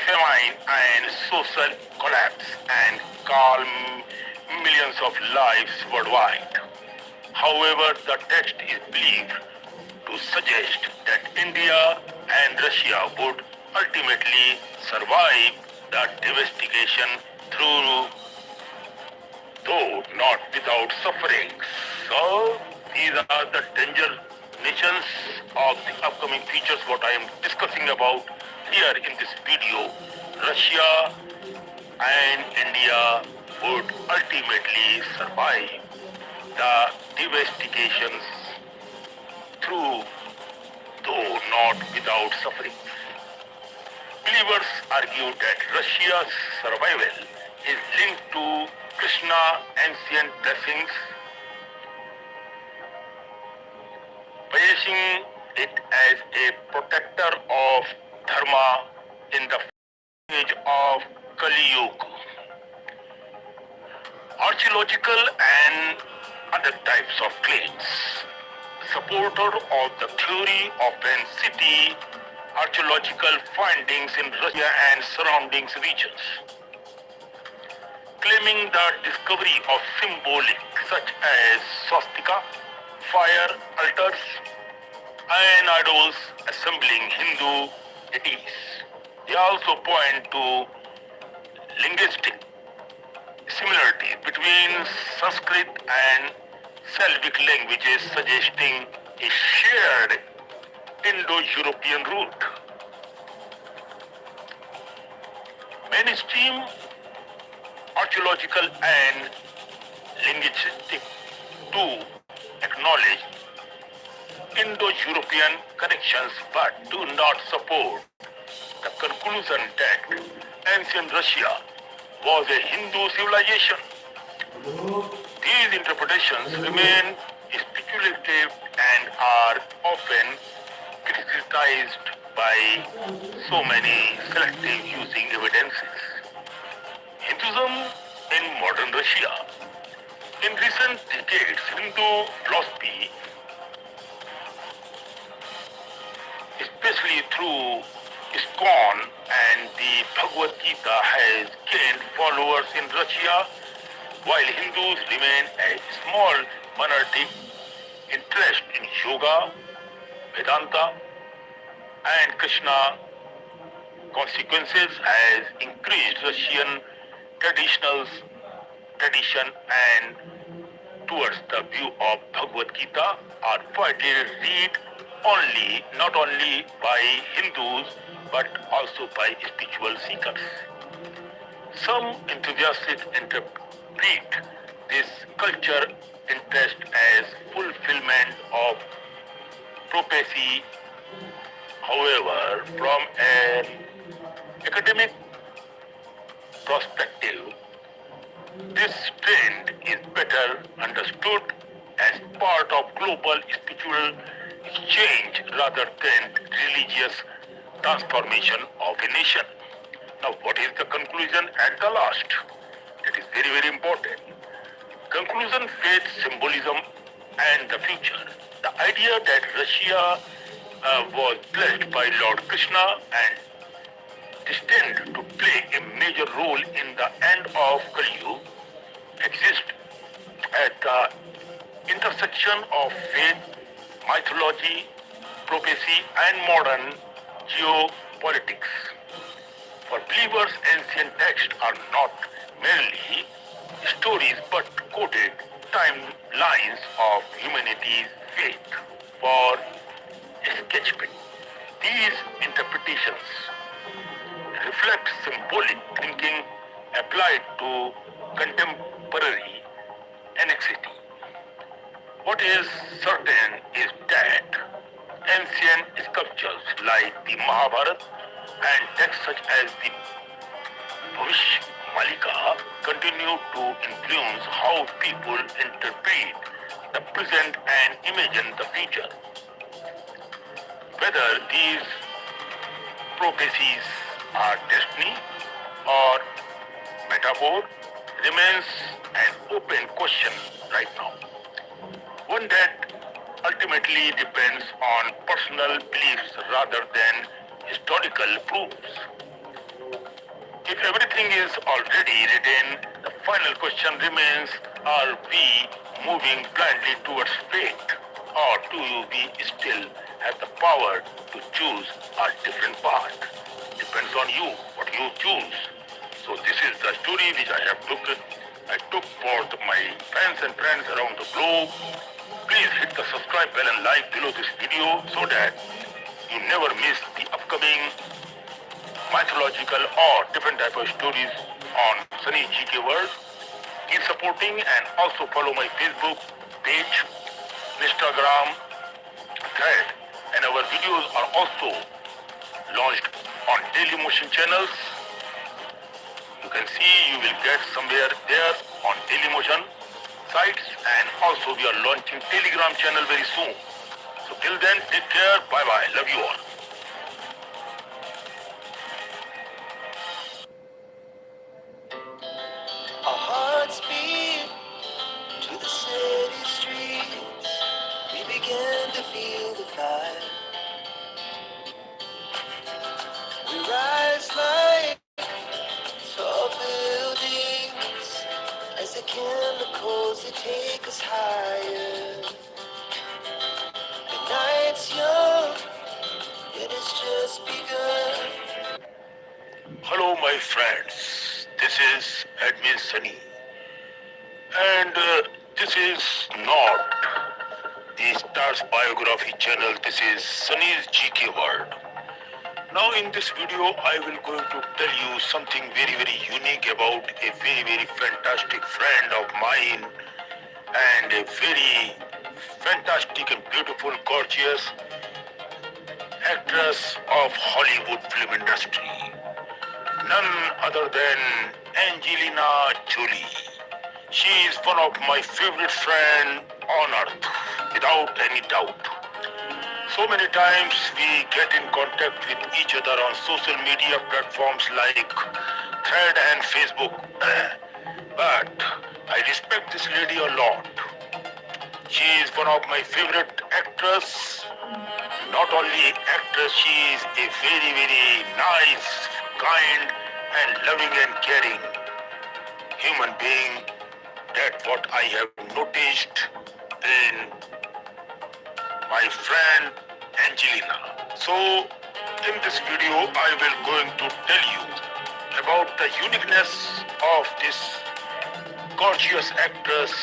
famine and social collapse, and calm millions of lives worldwide. However, the text is believed to suggest that India and Russia would ultimately survive the devastation though not without suffering. So, these are the danger nations of the upcoming features what I am discussing about here in this video. Russia and India would ultimately survive the devastations though not without suffering. Believers argue that Russia's survival is linked to Krishna's ancient blessings, placing it as a protector of dharma in the age of Kali Yuga. Archaeological and other types of claims. Supporter of the theory of an city, archaeological findings in Russia and surrounding regions, claiming the discovery of symbolic such as swastika, fire altars, and idols assembling Hindu deities. They also point to linguistic similarity between Sanskrit and Slavic languages, suggesting a shared Indo-European root. Mainstream archaeological and linguistic too acknowledge Indo-European connections but do not support the conclusion that ancient Russia was a Hindu civilization. These interpretations remain speculative and are often criticized by so many selective using evidences. Hinduism in modern Russia. In recent decades, Hindu philosophy, especially through ISKCON and the Bhagavad Gita, has gained followers in Russia, while Hindus remain a small minority. Interest in yoga, Vedanta, and Krishna consequences has increased Russian tradition and towards the view of Bhagavad Gita are widely read not only by Hindus but also by spiritual seekers. Some enthusiasts interpret this culture interest as fulfillment of prophecy. However, from an academic perspective, this trend is better understood as part of global spiritual exchange rather than religious transformation of a nation. Now, what is the conclusion at the last? That is very, very important. Conclusion, faith, symbolism, and the future. The idea that Russia was blessed by Lord Krishna and destined to play a major role in the end of Kali Yuga exists at the intersection of faith, mythology, prophecy, and modern geopolitics. For believers, ancient texts are not merely stories but coded timelines of humanity's faith. For sketchbook, these interpretations reflect symbolic thinking applied to contemporary anxiety. What is certain is that ancient sculptures like the Mahabharata and texts such as the Malika continue to influence how people interpret the present and imagine the future. Whether these prophecies are destiny or metaphor remains an open question right now. One that ultimately depends on personal beliefs rather than historical proofs. If everything is already written, the final question remains, are we moving blindly towards fate, or do we still have the power to choose a different path? Depends on you, what you choose. So this is the story which I took for my fans and friends around the globe. Please hit the subscribe bell and like below this video so that you never miss the upcoming mythological or different type of stories on Sunny GK World. Keep supporting and also follow my Facebook page, Instagram, thread, and our videos are also launched on Daily Motion channels. You can see, you will get somewhere there on Daily Motion sites, and also we are launching Telegram channel very soon. So till then, take care, bye bye, love you all. Our hearts beat to the city streets. We began to feel the fire. We rise like tall buildings as the chemicals they take us higher. The night's young, and it's just begun. Hello my friends, this is Admin Sunny, and this is not the Stars Biography channel, this is Sunny's GK World. Now in this video I will going to tell you something very very unique about a very very fantastic friend of mine and a very fantastic and beautiful gorgeous actress of Hollywood film industry. None other than Angelina Jolie. She is one of my favorite friends on earth, without any doubt. So many times we get in contact with each other on social media platforms like Thread and Facebook. But I respect this lady a lot. She is one of my favorite actors. Not only actress, she is a very very nice, kind and loving and caring human being. That's what I have noticed in my friend Angelina. So in this video I will going to tell you about the uniqueness of this gorgeous actress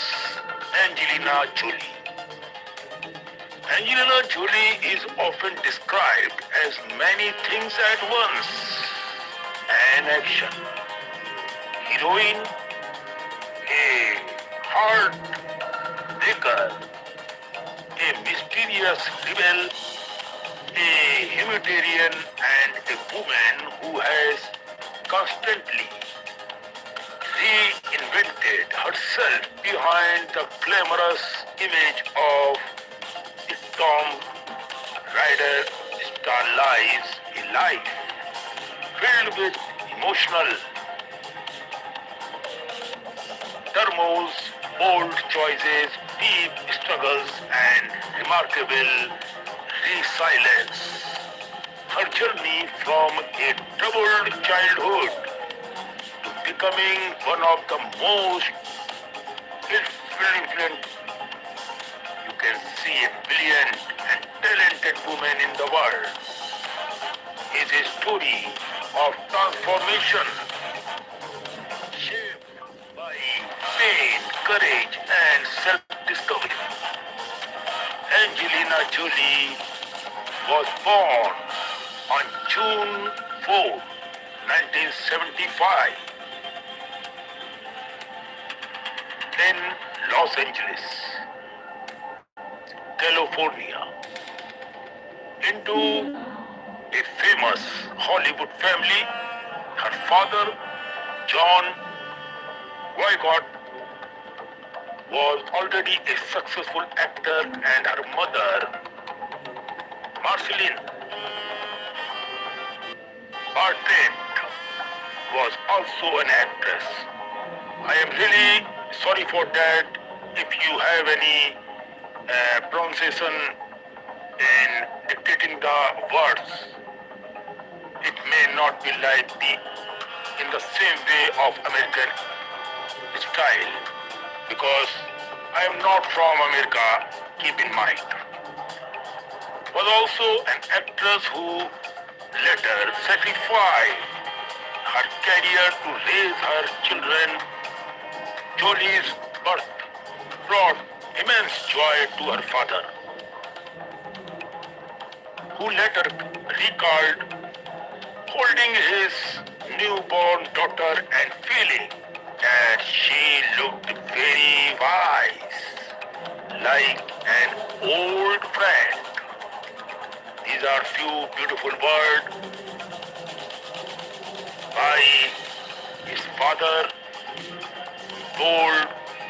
Angelina Jolie. Angelina Jolie is often described as many things at once: an action heroine, a heartbreaker, a mysterious rebel, a humanitarian, and a woman who has constantly reinvented herself behind the glamorous image of Tom life filled with emotional turmoils, bold choices, deep struggles, and remarkable resilience. Her journey from a troubled childhood to becoming one of the most influential, you can see, a brilliant and talented woman in the world is a story of transformation shaped by pain, courage, and self-discovery. Angelina Jolie was born on June 4, 1975 in Los Angeles, California, into a famous Hollywood family. Her father, John Wycott, was already a successful actor, and her mother, Marceline Bartlett, was also an actress. I am really sorry for that. If you have any pronunciation in dictating the words, it may not be like in the same way of American style, because I am not from America, keep in mind. Was also an actress who later sacrificed her career to raise her children. Jolie's birth brought immense joy to her father, who later recalled holding his newborn daughter and feeling that she looked very wise, like an old friend. These are few beautiful words by his father, told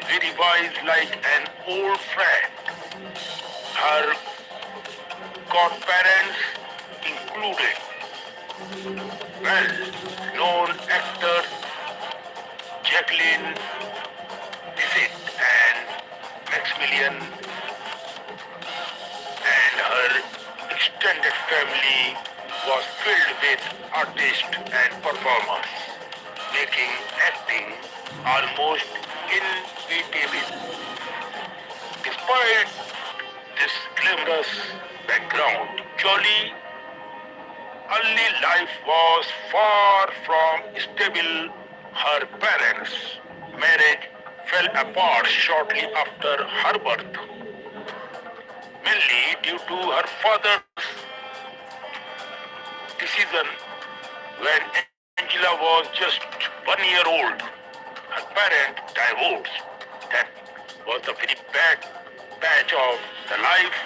very wise like an old friend. Her godparents included well-known actors Jacqueline Bisset and Maximilian, and her extended family was filled with artists and performers, making acting almost inevitable. Despite this glamorous background, Jolie early life was far from stable. Her parents' marriage fell apart shortly after her birth, mainly due to her father's decision when Angela was just 1 year old. Her parents divorced. That was the very bad patch of the life.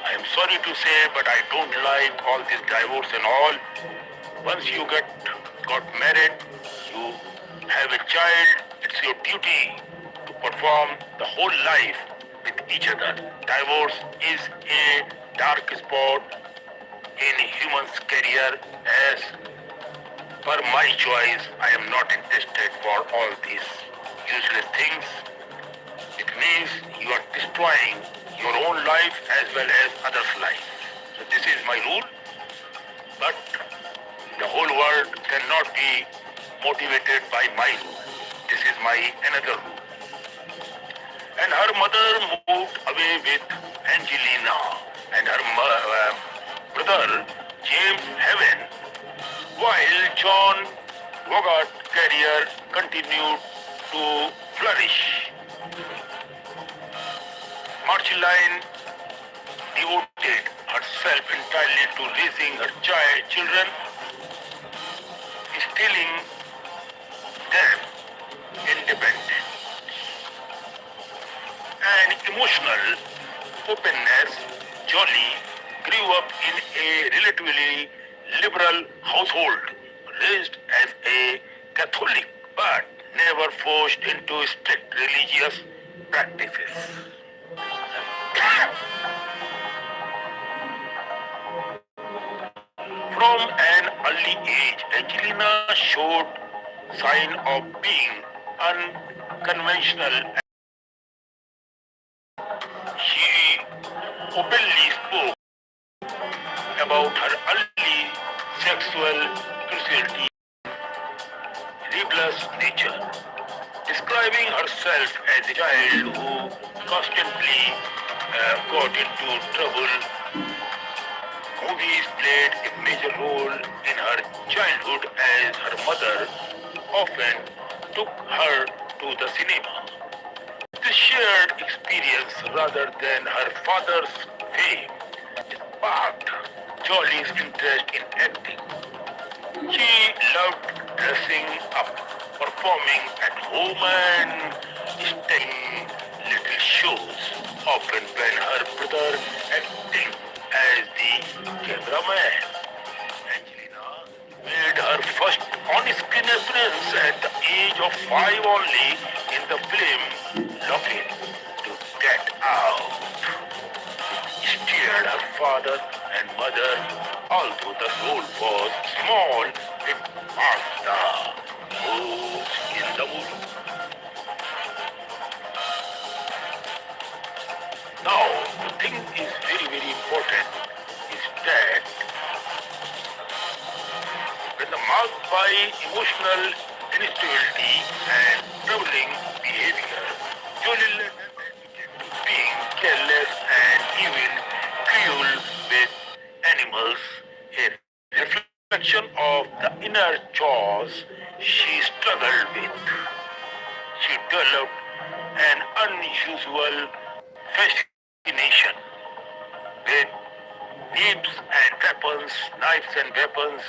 I am sorry to say, but I don't like all this divorce and all. Once you got married, you have a child, it's your duty to perform the whole life with each other. Divorce is a dark spot in a human's career. As per my choice, I am not interested for all these useless things. It means you are destroying your own life as well as others' life. So this is my rule. But the whole world cannot be motivated by my rule. This is my another rule. And her mother moved away with Angelina, and her brother James Heaven, while John Wogart's career continued to flourish. Marceline devoted herself entirely to raising her children, instilling them independence and emotional openness. Jolie grew up in a relatively liberal household, raised as a Catholic but never forced into strict religious practices. From an early age, Angelina showed sign of being unconventional. She openly spoke about her early sexual curiosity, rebellious nature, describing herself as a child who constantly got into trouble. Movies played a major role in her childhood as her mother often took her to the cinema. This shared experience rather than her father's fame sparked Jolie's interest in acting. She loved dressing up, performing at home and staging little shows, often when her brother acting as the cameraman. Angelina made her first on-screen appearance at the age of 5 only in the film Lock-In to Get Out. Steered her father and mother, although the role was small, it marked the moves in the movie. Now, the thing is very important is that when the marked by emotional instability and troubling behavior, Jolie led to being careless and even cruel with animals, a reflection of the inner chores she struggled with. She developed an unusual fascination with knives and weapons,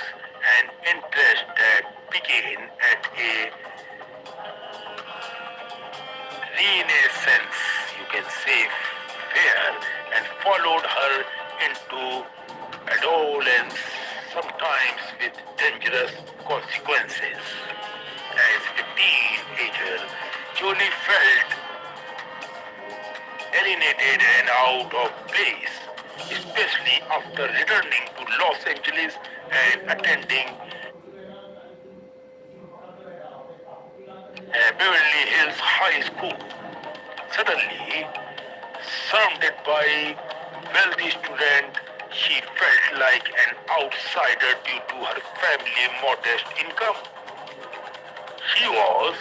an interest that began at a renaissance, you can say, fair, and followed her into adolescence, sometimes with dangerous consequences. As a teenager, Jolie felt alienated and out of place, especially after returning to Los Angeles and attending Beverly Hills High School. Suddenly, surrounded by wealthy students, she felt like an outsider due to her family's modest income. She was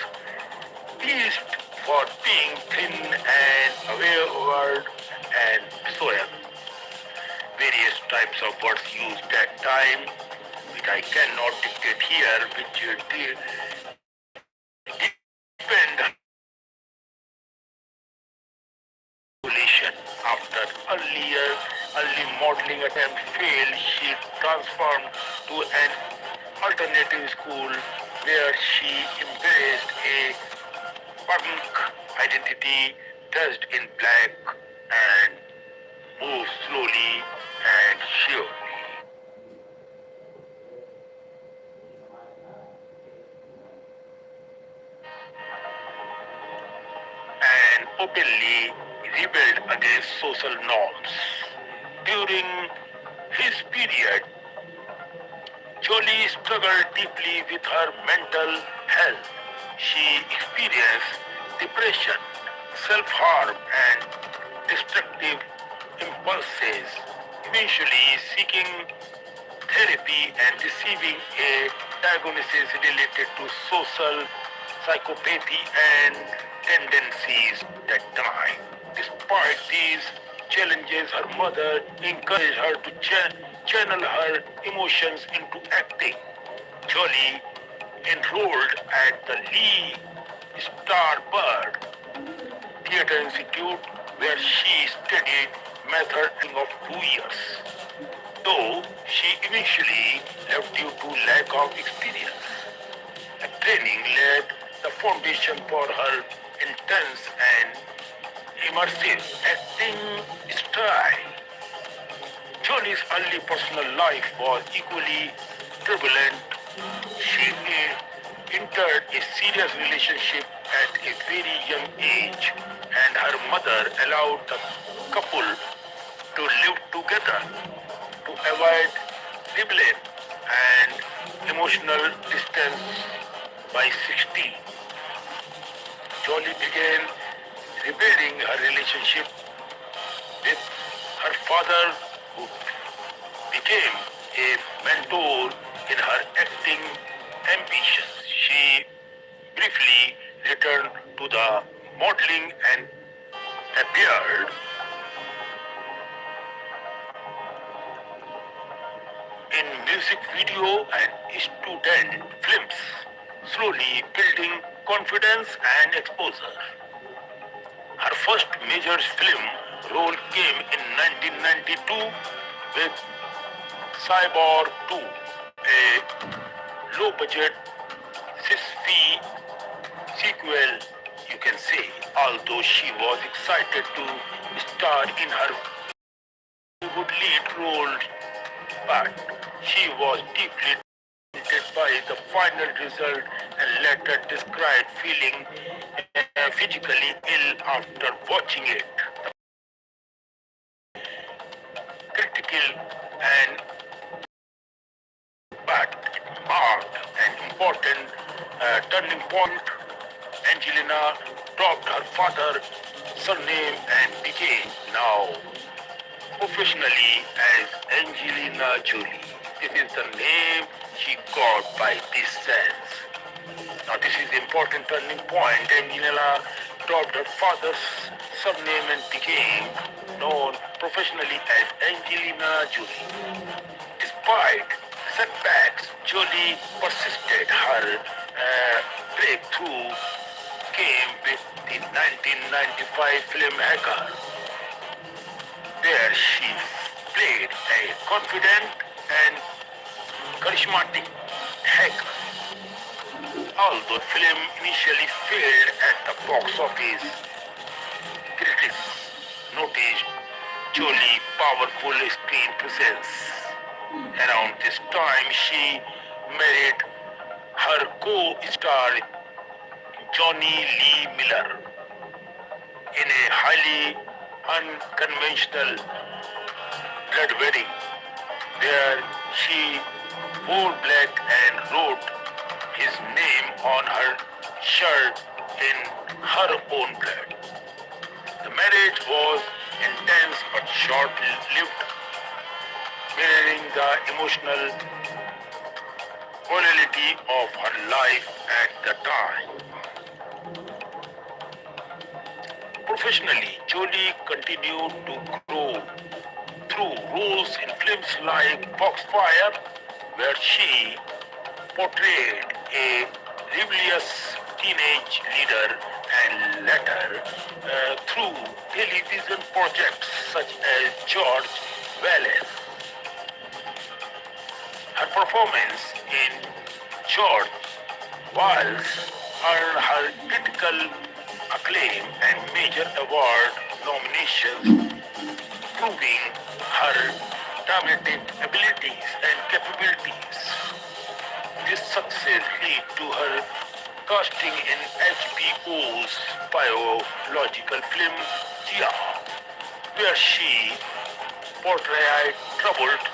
teased for being thin and wayward and so on. Various types of words used that time, which I cannot dictate here, which depend population. After early modeling attempt failed, she transformed to an alternative school where she embraced a punk identity, dressed in black and moved slowly and surely. And openly rebelled against social norms. During his period, Jolie struggled deeply with her mental health. She experienced depression, self-harm, and destructive impulses, eventually seeking therapy and receiving a diagnosis related to social psychopathy and tendencies at that time. Despite these challenges, her mother encouraged her to channel her emotions into acting. Jolie enrolled at the Lee Starbird Theatre Institute where she studied method of 2 years. Though she eventually left due to lack of experience. The training laid the foundation for her intense and immersive acting style. Jolie's early personal life was equally turbulent. She entered a serious relationship at a very young age, and her mother allowed the couple to live together to avoid rebellion. and emotional distance by 16. Jolie began repairing her relationship with her father, who became a mentor in her acting ambitions. She briefly returned to the modeling and appeared in music video and student films, slowly building confidence and exposure. Her first major film role came in 1992 with Cyborg 2, a low-budget sci-fi sequel, you can say. Although she was excited to star in her Hollywood lead role, but she was deeply disappointed by the final result and later described feeling physically ill after watching it. Critical and but it marked an important turning point. Angelina dropped her father's surname and became now professionally as Angelina Jolie. This is the name she got by this sense. Now this is the important turning point. Angelina dropped her father's surname and became known professionally as Angelina Jolie. Despite setbacks, Jolie persisted. Her breakthrough came with the 1995 film Hacker. There she played a confident and charismatic hacker. Although the film initially failed at the box office, critics noticed Jolie's powerful screen presence. Around this time, she married her co-star Johnny Lee Miller in a highly unconventional blood wedding, where she wore black and wrote his name on her shirt in her own blood. The marriage was intense but short-lived, mirroring the emotional volatility of her life at the time. Professionally, Jolie continued to grow through roles in films like Foxfire, where she portrayed a rebellious teenage leader, and later through television projects such as George Wallace. Her performance in George Wallace earned her critical acclaim and major award nominations, proving her dramatic abilities and capabilities. This success led to her casting in HBO's biological film Gia, where she portrayed troubled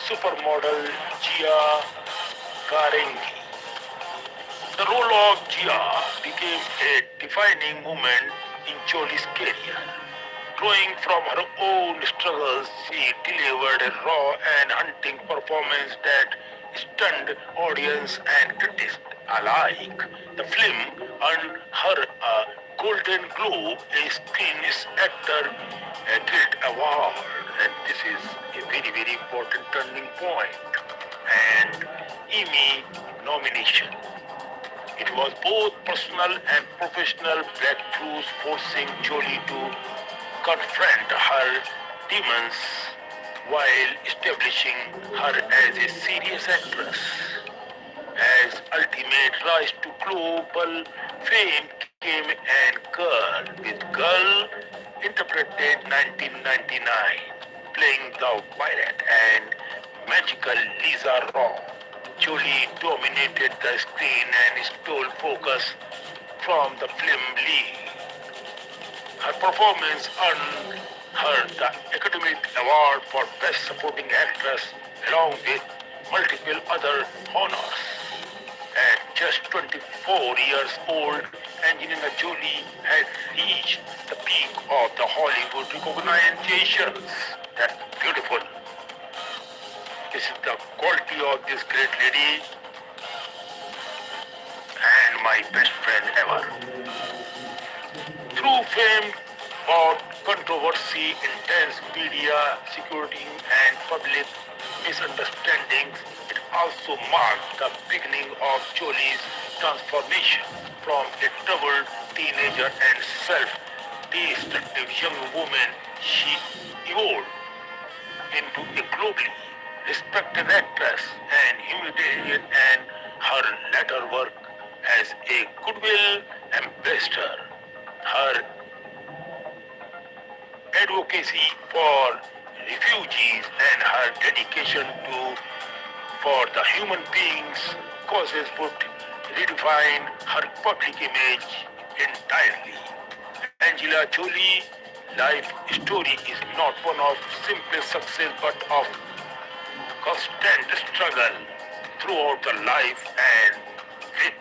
supermodel Gia Karengi. The role of Gia became a defining moment in Jolie's career. Drawing from her own struggles, she delivered a raw and haunting performance that stunned audience and critics alike. The film earned her a Golden Globe, a Screen Actor Guild Award, and this is a very, very important turning point, and Emmy nomination. It was both personal and professional breakthroughs, forcing Jolie to confront her demons while establishing her as a serious actress. As ultimate rise to global fame came and Girl, with Girl interpreted 1999, playing the pirate and magical Lisa Raw. Jolie dominated the screen and stole focus from the film lead. Her performance earned her the Academy Award for Best Supporting Actress, along with multiple other honors. At just 24 years old, Angelina Jolie had reached the peak of the Hollywood recognitions. That's beautiful. This is the quality of this great lady and my best friend ever. Through fame, fought controversy, intense media security, and public misunderstandings, it also marked the beginning of Jolie's transformation from a troubled teenager and self-destructive young woman. She evolved into a globally respected actress and humanitarian, and her later work as a goodwill ambassador, her advocacy for refugees, and her dedication to for the human beings causes would redefine her public image entirely. Angela Jolie life story is not one of simple success but of constant struggle throughout the life, and with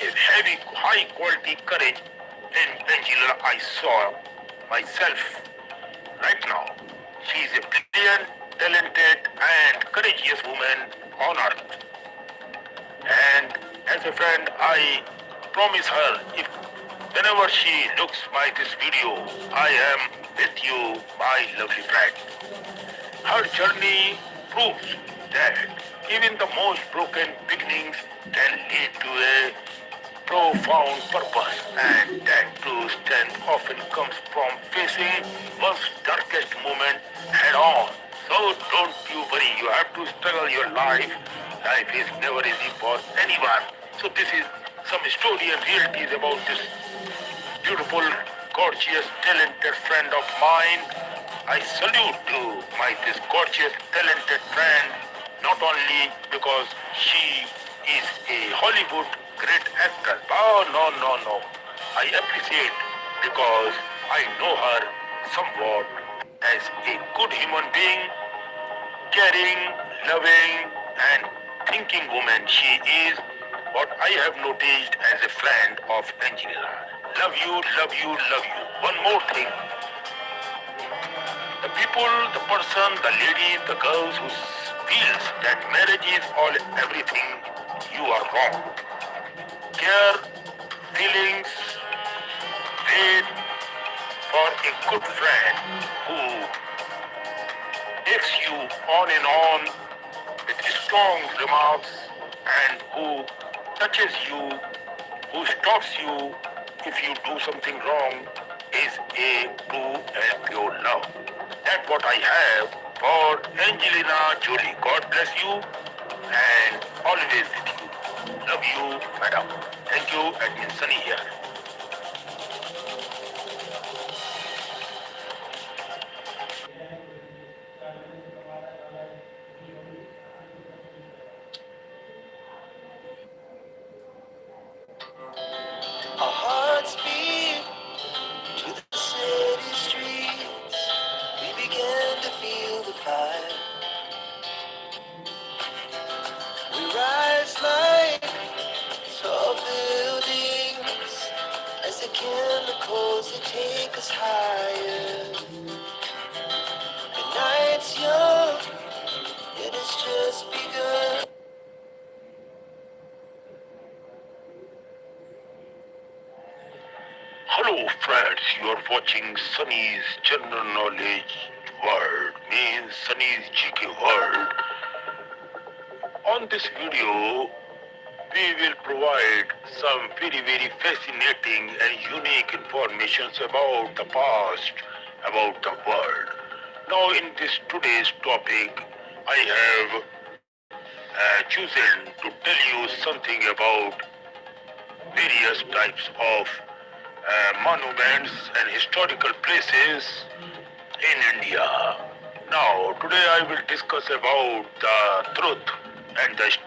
a heavy high quality courage in Angela I saw myself right now. She is a brilliant, talented and courageous woman on earth. And as a friend, I promise her if whenever she looks by this video, I am with you, my lovely friend. Her journey proves that even the most broken beginnings can lead to a profound purpose, and that true strength often comes from facing one's darkest moment head on. So don't you worry, you have to struggle your life. Life is never easy for anyone. So this is some story and realities about this beautiful, gorgeous, talented friend of mine. I salute to this gorgeous, talented friend, not only because she is a Hollywood great actress. Oh, no. I appreciate because I know her somewhat as a good human being, caring, loving, and thinking woman. She is what I have noticed as a friend of Angela. Love you, love you, love you. One more thing. The people, the person, the lady, the girls who feels that marriage is all everything, you are wrong. Care, feelings, wait for a good friend who takes you on and on with strong remarks and who touches you, who stops you if you do something wrong, is a true and pure love. That's what I have for Angelina Jolie. God bless you and always with you. Love you, madam. Thank you, and it's sunny here. Our hearts beat to the city streets. We began to feel the fire. We rise like tall buildings as the chemicals they take us higher. The night's young, it has just begun. Hello friends, you are watching Sunny's General Knowledge World, means Sunny's GK World. On this video, we will provide some very fascinating and unique information about the past, about the world. Now in this today's topic, I have chosen to tell you something about various types of monuments and historical places in India. Now, today I will discuss about the truth and the story